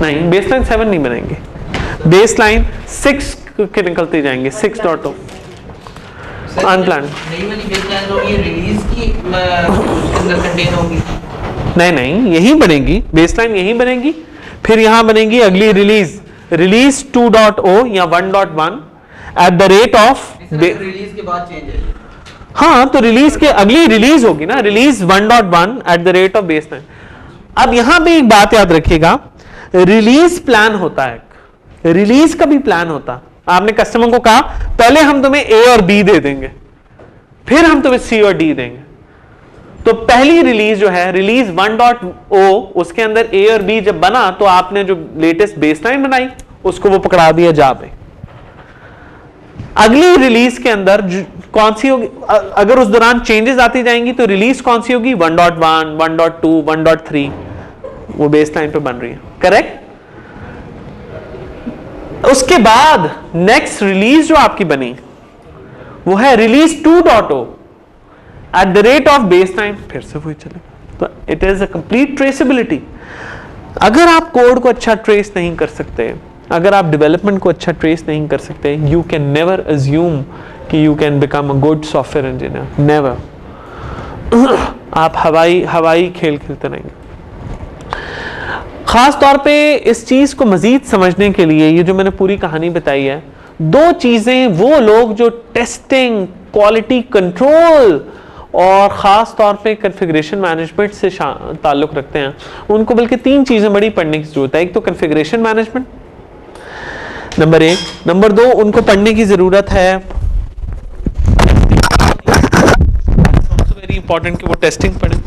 नहीं, बेसलाइन 7 नहीं बनेंगे, बेसलाइन 6 के निकलते जाएंगे, 6.0 अनप्लान। नई वाली बेसलाइन जो ये रिलीज की उसके अंदर कंटेन होगी? नहीं, यही बनेगी बेसलाइन, यही बनेगी, फिर यहां बनेगी अगली रिलीज 2.0 या 1.1 at the rate of release के बाद चेंज है। हाँ, तो रिलीज के अगली रिलीज होगी ना, release 1.1 at the rate of baseline. अब यहां पे एक बात याद रखिएगा, रिलीज प्लान होता है, रिलीज का भी प्लान होता। आपने कस्टमर को कहा पहले हम तुम्हें ए और बी दे देंगे, फिर हम तुम्हें सी और डी देंगे। तो पहली रिलीज जो है रिलीज 1.0, उसके अंदर ए और बी जब बना तो आपने जो लेटेस्ट बेसलाइन बनाई उसको वो पकड़ा दिया जा पे। अगली रिलीज के अंदर कौन सी होगी? अगर उस दौरान चेंजेस आती जाएंगी तो रिलीज कौन सी होगी? 1.1 1.2 1.3 वो बेसलाइन पे बन रही है, करेक्ट। उसके बाद नेक्स्ट रिलीज जो आपकी बनी वो है release 2.0 at the rate of baseline, फिर से वही चले। तो it is a complete traceability. अगर आप कोड को अच्छा ट्रेस नहीं कर सकते, अगर आप डेवलपमेंट को अच्छा ट्रेस नहीं कर सकते, यू कैन नेवर अज्यूम कि you can become a good software engineer, never. आप हवाई खेल खेलते रहेंगे। खास तौर पे इस चीज को मजीद समझने के लिए ये जो मैंने पूरी कहानी बताई है, दो चीजें वो लोग जो टेस्टिंग, क्वालिटी कंट्रोल और ख़ास तौर पे कॉन्फ़िगरेशन मैनेजमेंट से ताल्लुक़ रखते हैं, उनको बल्कि 3 चीज़ें बड़ी पढ़ने की ज़रूरत है। एक तो कॉन्फ़िगरेशन मैनेजमेंट नंबर 1, नंबर 2 उनको पढ़ने की ज़रूरत है, वेरी इंपॉर्टेंट कि वो टेस्टिंग पढ़ें,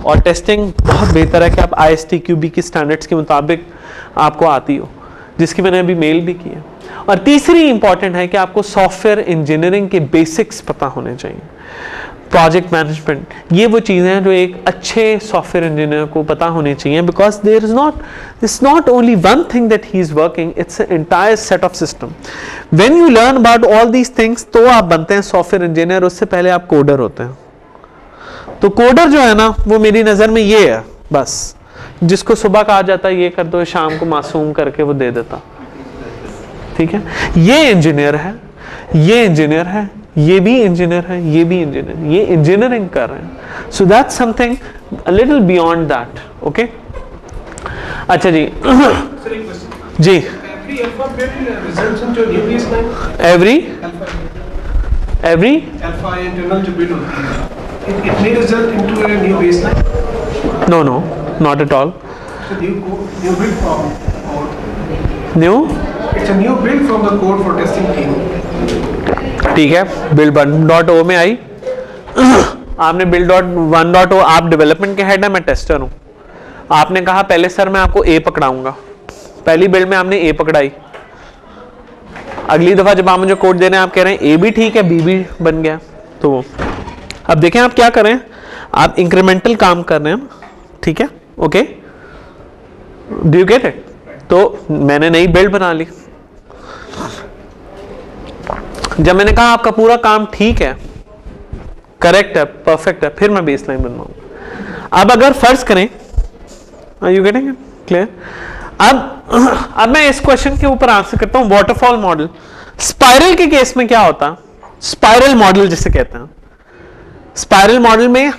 और टेस्टिंग बहुत बेहतर है कि आप ISTQB की स्टैंडर्ड्स के मुताबिक आपको आती हो, जिसकी मैंने अभी मेल भी की है। और तीसरी इंपॉर्टेंट है कि आपको सॉफ्टवेयर इंजीनियरिंग के बेसिक्स पता होने चाहिए। प्रोजेक्ट मैनेजमेंट, ये वो चीज़ें हैं जो एक अच्छे सॉफ्टवेयर इंजीनियर को पता होनी चाहिए, because there is not only one thing that he is working, it's an entire set of system. When you learn about all these things तो आप बनते हैं सॉफ्टवेयर इंजीनियर, उससे पहले आप कोडर होते हैं. तो कोडर जो है ना, वो मेरी नज़र में ये है बस, जिसको सुबह कहा जाता है ये कर दो, शाम को मासूम करके वो दे देता. ठीक है, ये इंजीनियर है, ये इंजीनियर है, ये भी इंजीनियर है, ये भी इंजीनियर, ये इंजीनियरिंग कर रहे हैं. So that's something a little beyond that. Okay, अच्छा जी. जी, Every alpha build results into a new baseline. Every Alpha internal जो build होती है, it may result into a new baseline. No not at all. It's a new build from code. New, It's a new build from the code for testing team. ठीक है, build 1.0 में आई. आपने build 1.0, आप development के head है, मैं tester हूं. आपने कहा पहले सर मैं आपको ए पकड़ाऊंगा, पहली बिल्ड में आपने ए पकड़ाई. अगली दफा जब आप मुझे कोड दे रहे हैं आप कह रहे हैं ए भी ठीक है, बी भी बन गया. तो अब देखें आप क्या करें, आप इंक्रीमेंटल काम कर रहे हैं. ठीक है, okay, do you get it? तो मैंने नई बिल्ड बना ली. जब मैंने कहा आपका पूरा काम ठीक है, करेक्ट है, परफेक्ट है, फिर मैं बेसलाइन बनवाऊंगा. अब अगर फर्ज करें, are you getting it clear? अब मैं इस क्वेश्चन के ऊपर आंसर करता हूं. वाटरफॉल मॉडल, स्पाइरल के केस में क्या होता, स्पाइरल मॉडल जिसे कहते हैं. स्पाइरल मॉडल में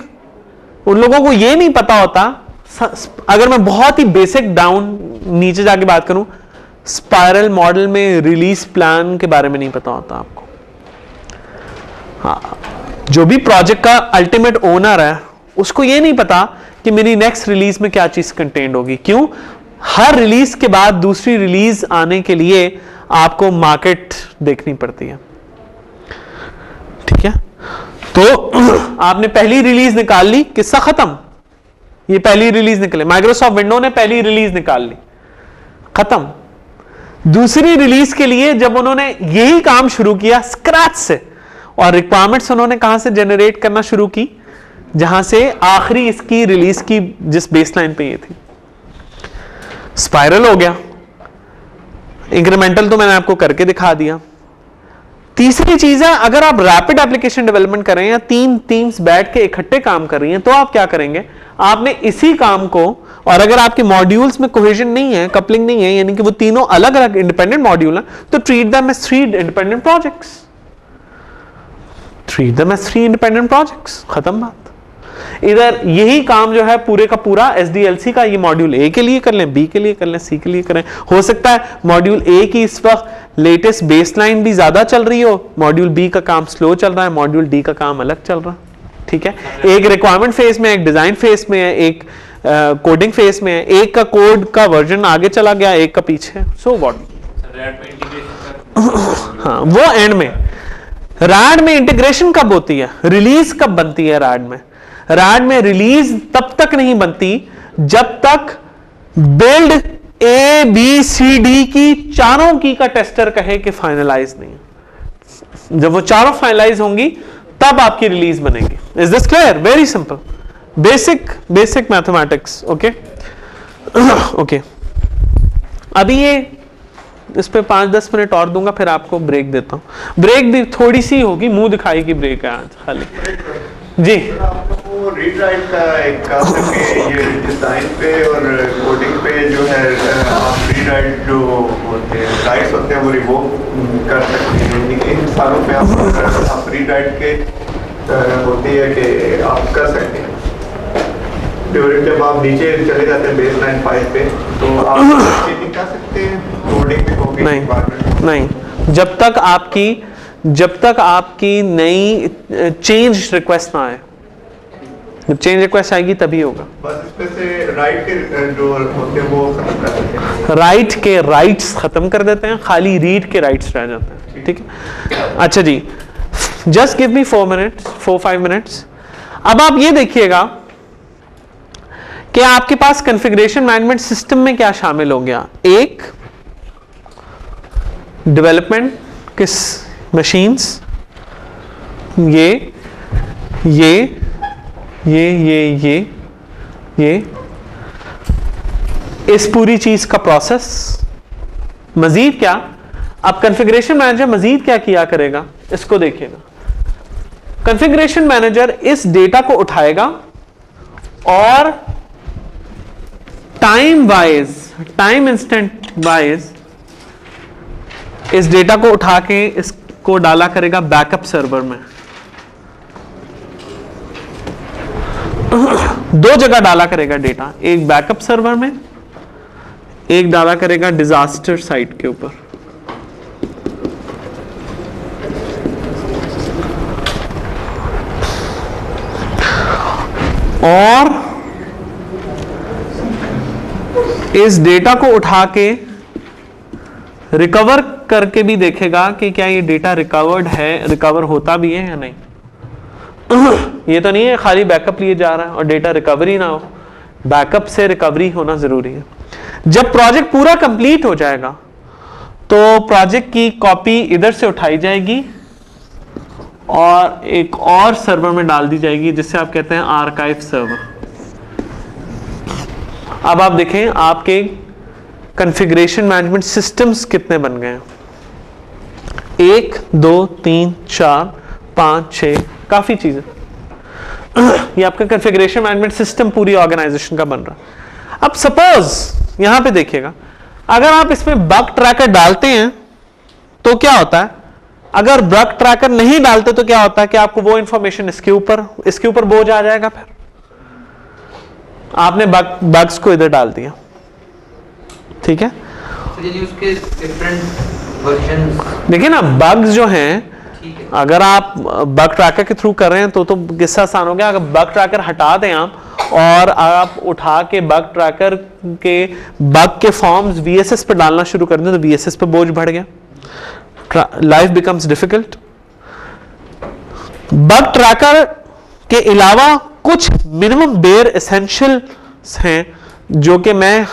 उन लोगों को यह नहीं पता होता, अगर मैं बहुत ही बेसिक डाउन नीचे जाके बात करूं, स्पाइरल मॉडल में रिलीज प्लान के बारे में नहीं पता होता आपको. हाँ, जो भी प्रोजेक्ट का अल्टीमेट ओनर है उसको यह नहीं पता कि मेरी नेक्स्ट रिलीज में क्या चीज कंटेंट होगी. क्यों? हर रिलीज के बाद दूसरी रिलीज आने के लिए आपको मार्केट देखनी पड़ती है. ठीक है, तो आपने पहली रिलीज निकाल ली, किस्सा खत्म. ये पहली रिलीज निकले, माइक्रोसॉफ्ट विंडो ने पहली रिलीज निकाल ली, खत्म. दूसरी रिलीज के लिए जब उन्होंने यही काम शुरू किया स्क्रैच से, और रिक्वायरमेंट्स उन्होंने कहां से जनरेट करना शुरू की, जहां से आखिरी इसकी रिलीज की जिस बेसलाइन पे ये थी. स्पाइरल हो गया. इंक्रीमेंटल तो मैंने आपको करके दिखा दिया. तीसरी चीज है, अगर आप रैपिड एप्लीकेशन डेवलपमेंट कर रहे हैं या 3 टीम्स बैठ के इकट्ठे काम कर रही हैं, तो आप क्या करेंगे, आपने इसी काम को, और अगर आपके मॉड्यूल्स में कोहेजन नहीं है, कपलिंग नहीं है, यानी कि वो तीनों अलग अलग इंडिपेंडेंट मॉड्यूल हैं, तो treat them as 3 independent projects. Treat them as 3 independent projects, खत्म बात. इधर यही काम जो है पूरे का पूरा SDLC का, ये मॉड्यूल ए के लिए कर लें, बी के लिए कर लें, सी के लिए करें. हो सकता है मॉड्यूल ए की इस वक्त लेटेस्ट बेसलाइन भी ज्यादा चल रही हो, मॉड्यूल बी का काम स्लो चल रहा है, मॉड्यूल डी का काम अलग चल रहा है. ठीक है, एक रिक्वायरमेंट फेज में, एक डिजाइन फेज में है, एक कोडिंग फेज में है, एक का कोड का वर्जन आगे चला गया, एक का पीछे. सो व्हाट, हाँ, वो एंड में. रैड में इंटीग्रेशन कब होती है, रिलीज कब बनती है रैड में? रैड में रिलीज तब तक नहीं बनती जब तक बिल्ड ABCD की चारों की का टेस्टर कहे कि फाइनलाइज नहीं. जब वो चारों फाइनलाइज होंगी तब आपकी रिलीज बनेगी. Is this clear? Very simple, basic mathematics. Okay okay, अभी ये इस पे 5-10 मिनट और दूंगा, फिर आपको ब्रेक देता हूं. ब्रेक भी थोड़ी सी होगी, मुंह दिखाई की ब्रेक है आज खाली. जी, आपको रीड राइट का एक काम करके ये डिजाइन पे और कोडिंग पे जो है आप रीड राइट जो होते हैं राइट्स होते हैं वो रिवोक कर सकते हैं. इन सालों पे आप रीड राइट के होती है कि आप कर सकते हैं. जब आप नीचे चले जाते हैं बेसलाइन फाइल पे, तो आप चेंजिंग कर सकते हैं, कोडिंग भी होगी नहीं. जब तक आपकी नई चेंज रिक्वेस्ट ना आए, जब चेंज रिक्वेस्ट आएगी तभी होगा. बस इसमें से राइट के जो होते हैं वो खत्म कर देते हैं. राइट के राइट्स खत्म कर देते हैं, खाली रीड के राइट्स रह जाते हैं. ठीक है, अच्छा जी, जस्ट गिव मी 4-5 मिनट्स. अब आप ये देखिएगा कि आपके पास कॉन्फ़िगरेशन मैनेजमेंट सिस्टम में क्या शामिल हो गया. एक, डेवलपमेंट किस मशीन्स, ये इस पूरी चीज का प्रोसेस। मजीद क्या, अब कॉन्फ़िगरेशन मैनेजर मजीद क्या किया करेगा, इसको देखिएगा। कॉन्फ़िगरेशन मैनेजर इस डेटा को उठाएगा और टाइम इंस्टेंट वाइज इस डेटा को उठा के इसको डाला करेगा बैकअप सर्वर में। दो जगह डाला करेगा डेटा, एक बैकअप सर्वर में, एक डाला करेगा डिजास्टर साइट के ऊपर। और इस डेटा को उठा के रिकवर करके भी देखेगा कि क्या ये डेटा रिकवर्ड है, रिकवर होता भी है या नहीं। ये तो नहीं है खाली बैकअप लिए जा रहा है और डेटा रिकवरी ना हो, बैकअप से रिकवरी होना जरूरी है। जब प्रोजेक्ट पूरा कंप्लीट हो जाएगा तो प्रोजेक्ट की कॉपी इधर से उठाई जाएगी और एक और सर्वर में डाल दी जाएगी जिसे आप कहते हैं आर्काइव सर्वर। अब आप देखें आपके कॉन्फ़िगरेशन मैनेजमेंट सिस्टम्स कितने बन गए हैं। 1 2 3 4 5 6 काफी चीजें। ये आपका कॉन्फ़िगरेशन मैनेजमेंट सिस्टम पूरी ऑर्गेनाइजेशन का बन रहा है। अब सपोज यहां पे देखिएगा, अगर आप इसमें बग ट्रैकर डालते हैं तो क्या होता है, अगर बग ट्रैकर नहीं डालते तो क्या होता है कि आपको वो इंफॉर्मेशन इसके ऊपर बोझ आ जाएगा। फिर आपने बग्स को इधर डाल दिया, ठीक है। उसके डिफरेंट वर्जन्स देखिए ना, बग्स जो हैं अगर आप बग ट्रैकर के थ्रू कर रहे हैं तो किस्सा आसान हो गया। अगर बग ट्रैकर हटा दें आप और आप उठा के बग ट्रैकर के बग के फॉर्म्स VSS पे डालना शुरू कर दें तो VSS पे बोझ बढ़ गया, life becomes difficult. Bug tracker के अलावा कुछ मिनिमम बेयर एसेंशियल्स हैं जो कि मैं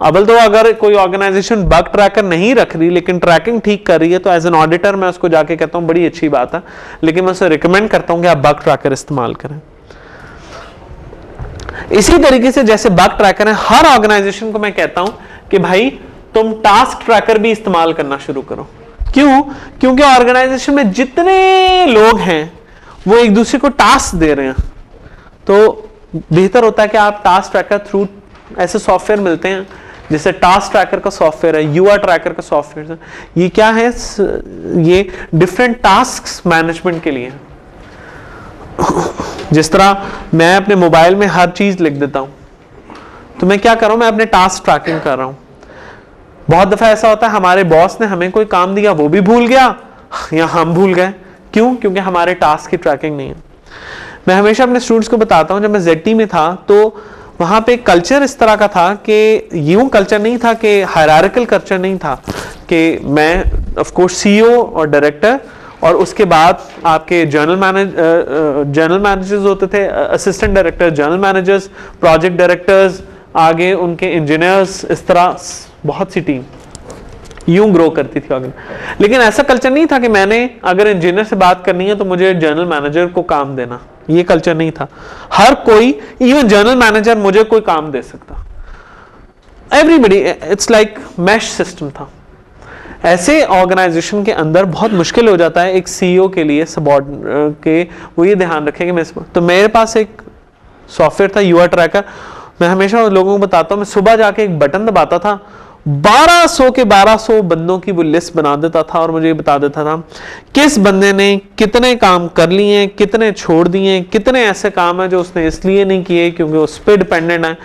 अबल तो अगर कोई ऑर्गेनाइजेशन बग ट्रैकर नहीं रख रही लेकिन ट्रैकिंग ठीक कर रही है तो एज एन ऑडिटर मैं उसको जाके कहता हूं बड़ी अच्छी बात है, लेकिन मैं उसे रिकमेंड करता हूं कि आप बग ट्रैकर इस्तेमाल करें। इसी तरीके से जैसे बग ट्रैकर है, हर ऑर्गेनाइजेशन को मैं कहता हूं कि भाई तुम टास्क ट्रैकर भी इस्तेमाल करना शुरू करो। क्यों? क्योंकि ऑर्गेनाइजेशन में जितने लोग हैं वो एक दूसरे को टास्क दे रहे हैं, तो बेहतर होता है कि आप टास्क ट्रैकर थ्रू ऐसे सॉफ्टवेयर मिलते हैं जैसे टास्क ट्रैकर का सॉफ्टवेयर है, यूआर ट्रैकर का सॉफ्टवेयर है। ये क्या है, ये डिफरेंट टास्क मैनेजमेंट के लिए। जिस तरह मैं अपने मोबाइल में हर चीज लिख देता हूं तो मैं क्या कर रहा हूं, मैं अपने टास्क ट्रैकिंग कर रहा हूं। बहुत दफा ऐसा होता है हमारे बॉस ने हमें कोई काम दिया वो भी भूल गया या हम भूल गए। क्यों? क्योंकि हमारे टास्क की ट्रैकिंग नहीं है। मैं हमेशा अपने स्टूडेंट्स को बताता हूं, जब मैं ZT में था तो वहां पे कल्चर इस तरह का था कि यूं कल्चर नहीं था कि हायरार्किकल कल्चर नहीं था कि मैं ऑफ कोर्स CEO और डायरेक्टर और उसके बाद आपके जनरल मैनेजर्स होते थे, assistant director, general managers, project directors, आगे उनके इंजीनियर्स, इस तरह बहुत सी टीम यूं ग्रो करती थी। लेकिन ऐसा कल्चर नहीं था कि मैंने अगर इंजीनियर से बात करनी है तो मुझे जनरल मैनेजर को काम देना, ये कल्चर नहीं था। हर कोई, इवन जनरल मैनेजर मुझे कोई काम दे सकता, everybody, it's like mesh system था। ऐसे ऑर्गेनाइजेशन के अंदर बहुत मुश्किल हो जाता है एक CEO के लिए सबऑर्डिनेट के वो ये ध्यान रखे कि मैं तो मेरे पास एक सॉफ्टवेयर था यूआर ट्रैकर। मैं हमेशा लोगों को बताता हूँ, मैं सुबह जाके एक बटन दबाता था, 1200 के 1200 बंदों की वो लिस्ट बना देता था और मुझे ये बता देता था किस बंदे ने कितने काम कर लिए, कितने छोड़ दिए, कितने ऐसे काम है जो उसने इसलिए नहीं किए क्योंकि उस पर डिपेंडेंट है,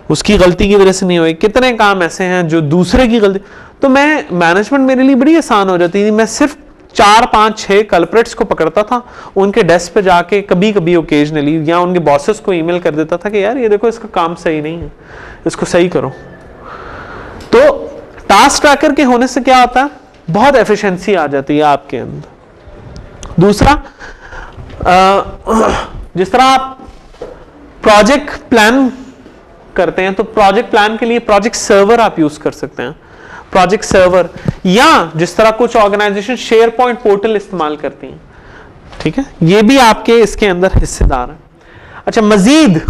उसकी गलती की वजह से नहीं हुई, कितने काम ऐसे हैं जो दूसरे की गलती। तो मैं मैनेजमेंट मेरे लिए बड़ी आसान हो जाती थी। मैं सिर्फ 4 5 6 कल्प्रेट्स को पकड़ता था, उनके डेस्क पे जाके कभी कभी ओकेजनली या उनके बॉसेस को ईमेल कर देता था कि यार ये देखो इसका काम सही नहीं है, इसको सही करो। तो टास्क ट्रैकर के होने से क्या होता है, बहुत एफिशिएंसी आ जाती है आपके अंदर। दूसरा, जिस तरह आप प्रोजेक्ट प्लान करते हैं तो प्रोजेक्ट प्लान के लिए प्रोजेक्ट सर्वर आप यूज कर सकते हैं, प्रोजेक्ट सर्वर, या जिस तरह कुछ ऑर्गेनाइजेशन शेयर पॉइंट पोर्टल इस्तेमाल करती हैं। ठीक है, ये भी आपके इसके अंदर हिस्सेदार है। अच्छा, मजीद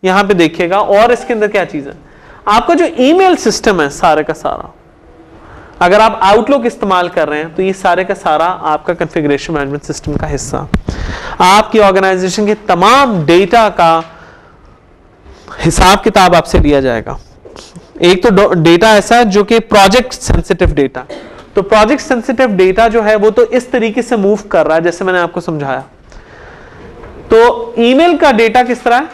यहां पे देखिएगा और इसके अंदर क्या चीज है, आपका जो ईमेल सिस्टम है सारे का सारा, अगर आप आउटलुक इस्तेमाल कर रहे हैं तो ये सारे का सारा आपका कॉन्फ़िगरेशन मैनेजमेंट सिस्टम का हिस्सा, आपकी ऑर्गेनाइजेशन के तमाम डेटा का हिसाब किताब आपसे लिया जाएगा। एक तो डेटा ऐसा है जो कि प्रोजेक्ट सेंसिटिव डेटा, तो प्रोजेक्ट सेंसिटिव डेटा जो है वो तो इस तरीके से मूव कर रहा है जैसे मैंने आपको समझाया। तो ईमेल का डेटा किस तरह है,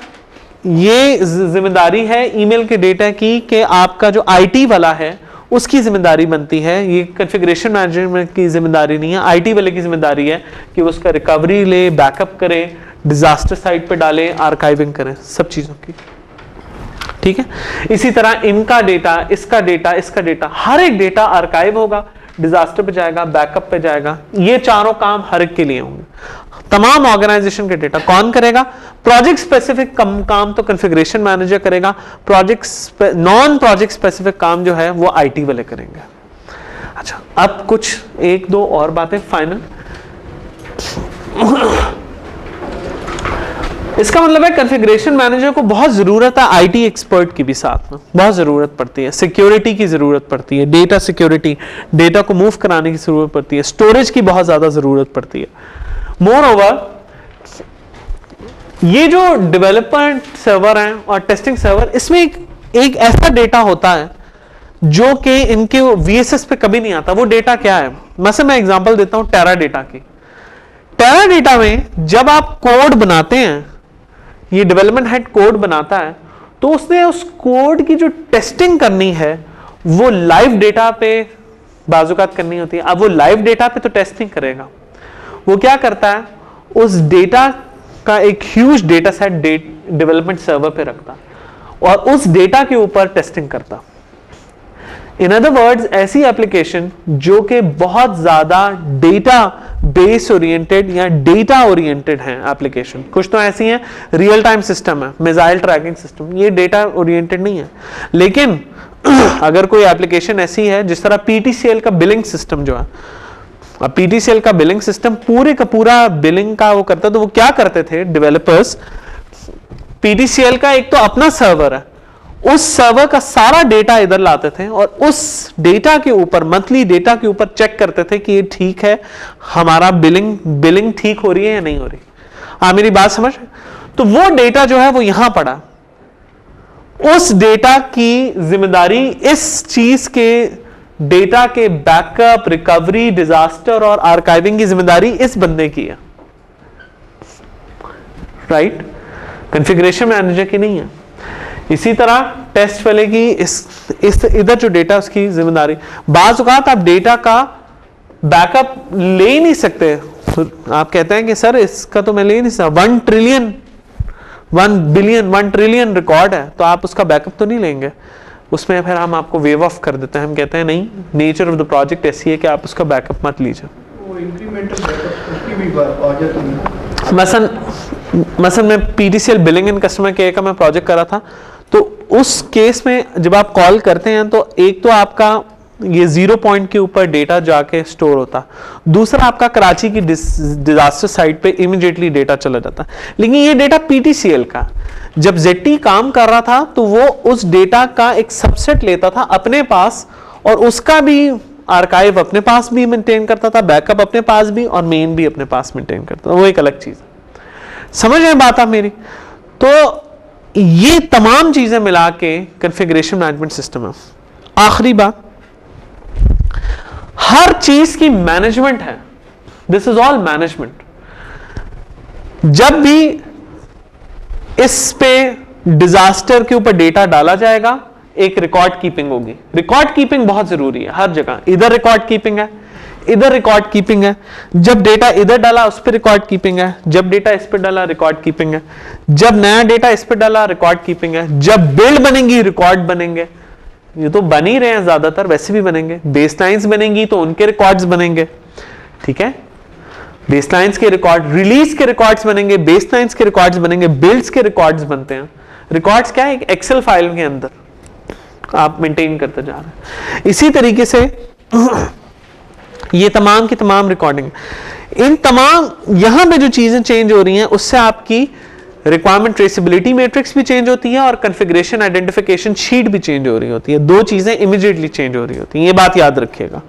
ये जिम्मेदारी है ईमेल के डेटा की कि आपका जो आईटी वाला है उसकी जिम्मेदारी बनती है, ये कॉन्फ़िगरेशन मैनेजमेंट की जिम्मेदारी नहीं है, आईटी वाले की जिम्मेदारी है कि वो उसका रिकवरी ले, बैकअप करे, डिजास्टर साइट पे डाले, आर्काइविंग करें, सब चीजों की। ठीक है, इसी तरह इनका डेटा, इसका डेटा, इसका डेटा, हर एक डेटा आर्काइव होगा, डिजास्टर पे जाएगा, बैकअप पे जाएगा, ये चारों काम हर एक के लिए होंगे। तमाम ऑर्गेनाइजेशन के डेटा कौन करेगा, प्रोजेक्ट स्पेसिफिक काम तो कॉन्फ़िगरेशन मैनेजर करेगा, नॉन प्रोजेक्ट स्पेसिफिक काम जो है वो आईटी वाले करेंगे। अच्छा, अब कुछ एक दो और बातें फाइनल। इसका मतलब है कॉन्फ़िगरेशन मैनेजर को बहुत जरूरत है आईटी एक्सपर्ट की भी, साथ में बहुत जरूरत पड़ती है, सिक्योरिटी की जरूरत पड़ती है, डेटा सिक्योरिटी, डेटा को मूव कराने की जरूरत पड़ती है, स्टोरेज की बहुत ज्यादा जरूरत पड़ती है। मोर ओवर, ये जो डेवलपमेंट सर्वर हैं और टेस्टिंग सर्वर, इसमें एक ऐसा डेटा होता है जो कि इनके वीएसएस पे कभी नहीं आता। वो डेटा क्या है, मतलब मैं एग्जांपल देता हूं टेरा डेटा की। टेरा डेटा में जब आप कोड बनाते हैं, ये डेवलपमेंट हेड कोड बनाता है, तो उसने उस कोड की जो टेस्टिंग करनी है वो लाइव डेटा पे बाजुकात करनी होती है। अब वो लाइव डेटा पे तो टेस्ट नहीं करेगा, वो क्या करता है, उस डेटा का एक huge data set development server पे रखता और उस डेटा के ऊपर टेस्टिंग करता। इन अदर वर्ड्स, ऐसी एप्लीकेशन जो कि बहुत ज्यादा डेटा बेस ओरिएंटेड या डेटा ओरिएंटेड है एप्लीकेशन, कुछ तो ऐसी हैं रियल टाइम सिस्टम है, मिसाइल ट्रैकिंग सिस्टम, ये डेटा ओरिएंटेड नहीं है। लेकिन अगर कोई एप्लीकेशन ऐसी है जिस तरह पीटीसीएल का बिलिंग सिस्टम जो है, अब पीटीसीएल का बिलिंग सिस्टम पूरे का पूरा बिलिंग का वो करता, तो वो क्या करते थे डेवलपर्स, पीटीसीएल का एक तो अपना सर्वर है, उस सर्वर का सारा डेटा इधर लाते थे और उस डेटा के ऊपर, मंथली डेटा के ऊपर चेक करते थे कि ये ठीक है, हमारा बिलिंग ठीक हो रही है या नहीं हो रही। आप मेरी बात समझ, तो वो डेटा जो है वो यहां पड़ा, उस डेटा की जिम्मेदारी, इस चीज के डेटा के बैकअप, रिकवरी, डिजास्टर और आर्काइविंग की जिम्मेदारी इस बंदे की है, राइट, कॉन्फ़िगरेशन मैनेजर की नहीं है। इसी तरह टेस्ट वाले की इस इधर जो डेटा, उसकी जिम्मेदारी। बाज़ औक़ात आप डेटा का बैकअप ले ही नहीं सकते, आप कहते हैं कि सर इसका तो मैं ले नहीं सकता, 1 ट्रिलियन 1 ट्रिलियन रिकॉर्ड है, तो आप उसका बैकअप तो नहीं लेंगे, उसमें फिर हम आपको वेव ऑफ कर देते हैं। हम कहते हैं नहीं, नेचर ऑफ द प्रोजेक्ट ऐसी है कि आप उसका बैकअप मत लीजिए। वो इंक्रीमेंटल बैकअप उसकी भी बात आ जाती है। मसलन मैं PTCL billing and customer care का मैं प्रोजेक्ट कर रहा था, तो उस केस में जब आप कॉल करते हैं तो एक तो आपका ये 0 पॉइंट के ऊपर डेटा जाके स्टोर होता, दूसरा आपका कराची की डिजास्टर साइट पे इमीडिएटली डेटा चला जाता। लेकिन ये डेटा पीटीसीएल का, जब जेटी काम कर रहा था तो वो उस डेटा का एक सबसेट लेता था अपने पास और उसका भी आर्काइव अपने पास भी मेंटेन करता था, बैकअप अपने पास भी और मेन भी अपने पास मेंटेन करता था, वो एक अलग चीज है। समझ रहे हैं बात आप मेरी? तो ये तमाम चीजें मिला के कॉन्फ़िगरेशन मैनेजमेंट सिस्टम है। आखिरी बात, हर चीज की मैनेजमेंट है, दिस इज ऑल मैनेजमेंट। जब भी इस पे डिजास्टर के ऊपर डेटा डाला जाएगा, एक रिकॉर्ड कीपिंग होगी। रिकॉर्ड कीपिंग बहुत जरूरी है हर जगह, इधर रिकॉर्ड कीपिंग है, इधर रिकॉर्ड कीपिंग है, जब डेटा इधर डाला उस पर रिकॉर्ड कीपिंग है, जब डेटा इस पर डाला रिकॉर्ड कीपिंग है, जब नया डेटा इस पर डाला रिकॉर्ड कीपिंग है, जब बिल्ड बनेंगी रिकॉर्ड बनेंगे, ये तो बन ही रहे हैं ज्यादातर, वैसे भी बनेंगे, बेसलाइंस बनेंगी तो उनके रिकॉर्ड्स बनेंगे, ठीक है, बेसलाइंस के रिकॉर्ड, रिलीज के रिकॉर्ड्स बनेंगे, बेसलाइंस के रिकॉर्ड्स बनेंगे, बिल्ड्स के रिकॉर्ड्स बनते हैं। रिकॉर्ड्स क्या है, एक एक्सेल फाइल के अंदर आप मेंटेन करते जा रहे हैं। इसी तरीके से ये तमाम की तमाम रिकॉर्डिंग, इन तमाम यहां पे जो चीजें चेंज हो रही हैं उससे आपकी रिक्वायरमेंट ट्रेसेबिलिटी मैट्रिक्स भी चेंज होती है और कॉन्फ़िगरेशन आइडेंटिफिकेशन शीट भी चेंज हो रही होती है। दो चीजें इमीडिएटली चेंज हो रही होती हैं, ये बात याद रखिएगा,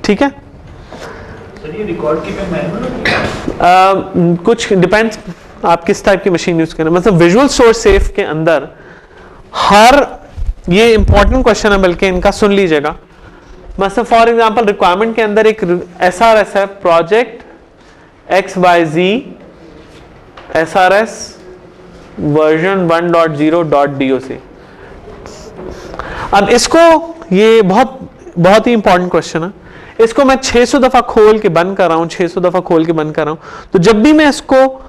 ठीक है। सर ये रिकॉर्ड कीपिंग मैनुअल कुछ डिपेंड्स आप किस टाइप की मशीन यूज करें। मतलब विजुअल सोर्स सेफ के अंदर हर, ये इंपॉर्टेंट क्वेश्चन है बल्कि इनका सुन लीजिएगा। मतलब फॉर एग्जांपल रिक्वायरमेंट के अंदर एक SRS है, project XYZ SRS version 1.0.doc। अब इसको, ये बहुत ही इंपॉर्टेंट क्वेश्चन है, इसको मैं 600 दफा खोल के बंद कर रहा हूं, 600 दफा खोल के बंद कर रहा हूं। तो जब भी मैं इसको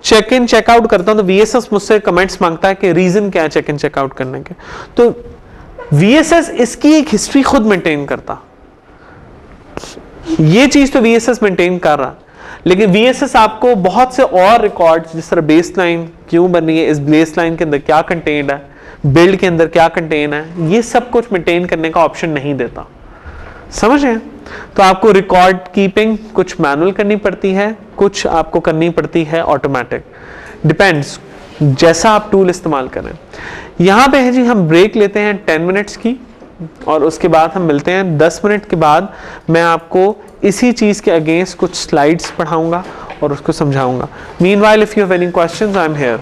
चेक इन चेकआउट करता हूं तो VSS मुझसे कमेंट्स मांगता है कि रीजन क्या है चेक इन चेकआउट करने के। तो VSS इसकी एक हिस्ट्री खुद मेंटेन करता, ये चीज तो VSS मेंटेन कर रहा, लेकिन VSS आपको बहुत से और रिकॉर्ड्स जिस तरह बेसलाइन क्यों बन रही है, इस बेसलाइन के अंदर क्या कंटेन्ड है, बिल्ड के अंदर क्या कंटेन है, ये सब कुछ मेंटेन करने का ऑप्शन नहीं देता, समझ रहे हैं। तो आपको रिकॉर्ड कीपिंग कुछ मैनुअल करनी पड़ती है, कुछ आपको करनी पड़ती है ऑटोमेटिक, डिपेंड्स जैसा आप टूल इस्तेमाल करें। यहां पे है जी, हम ब्रेक लेते हैं 10 मिनट्स की और उसके बाद हम मिलते हैं 10 मिनट के बाद। मैं आपको इसी चीज के अगेंस्ट कुछ स्लाइड्स पढ़ाऊंगा और उसको समझाऊंगा। Meanwhile if you have any questions I am here.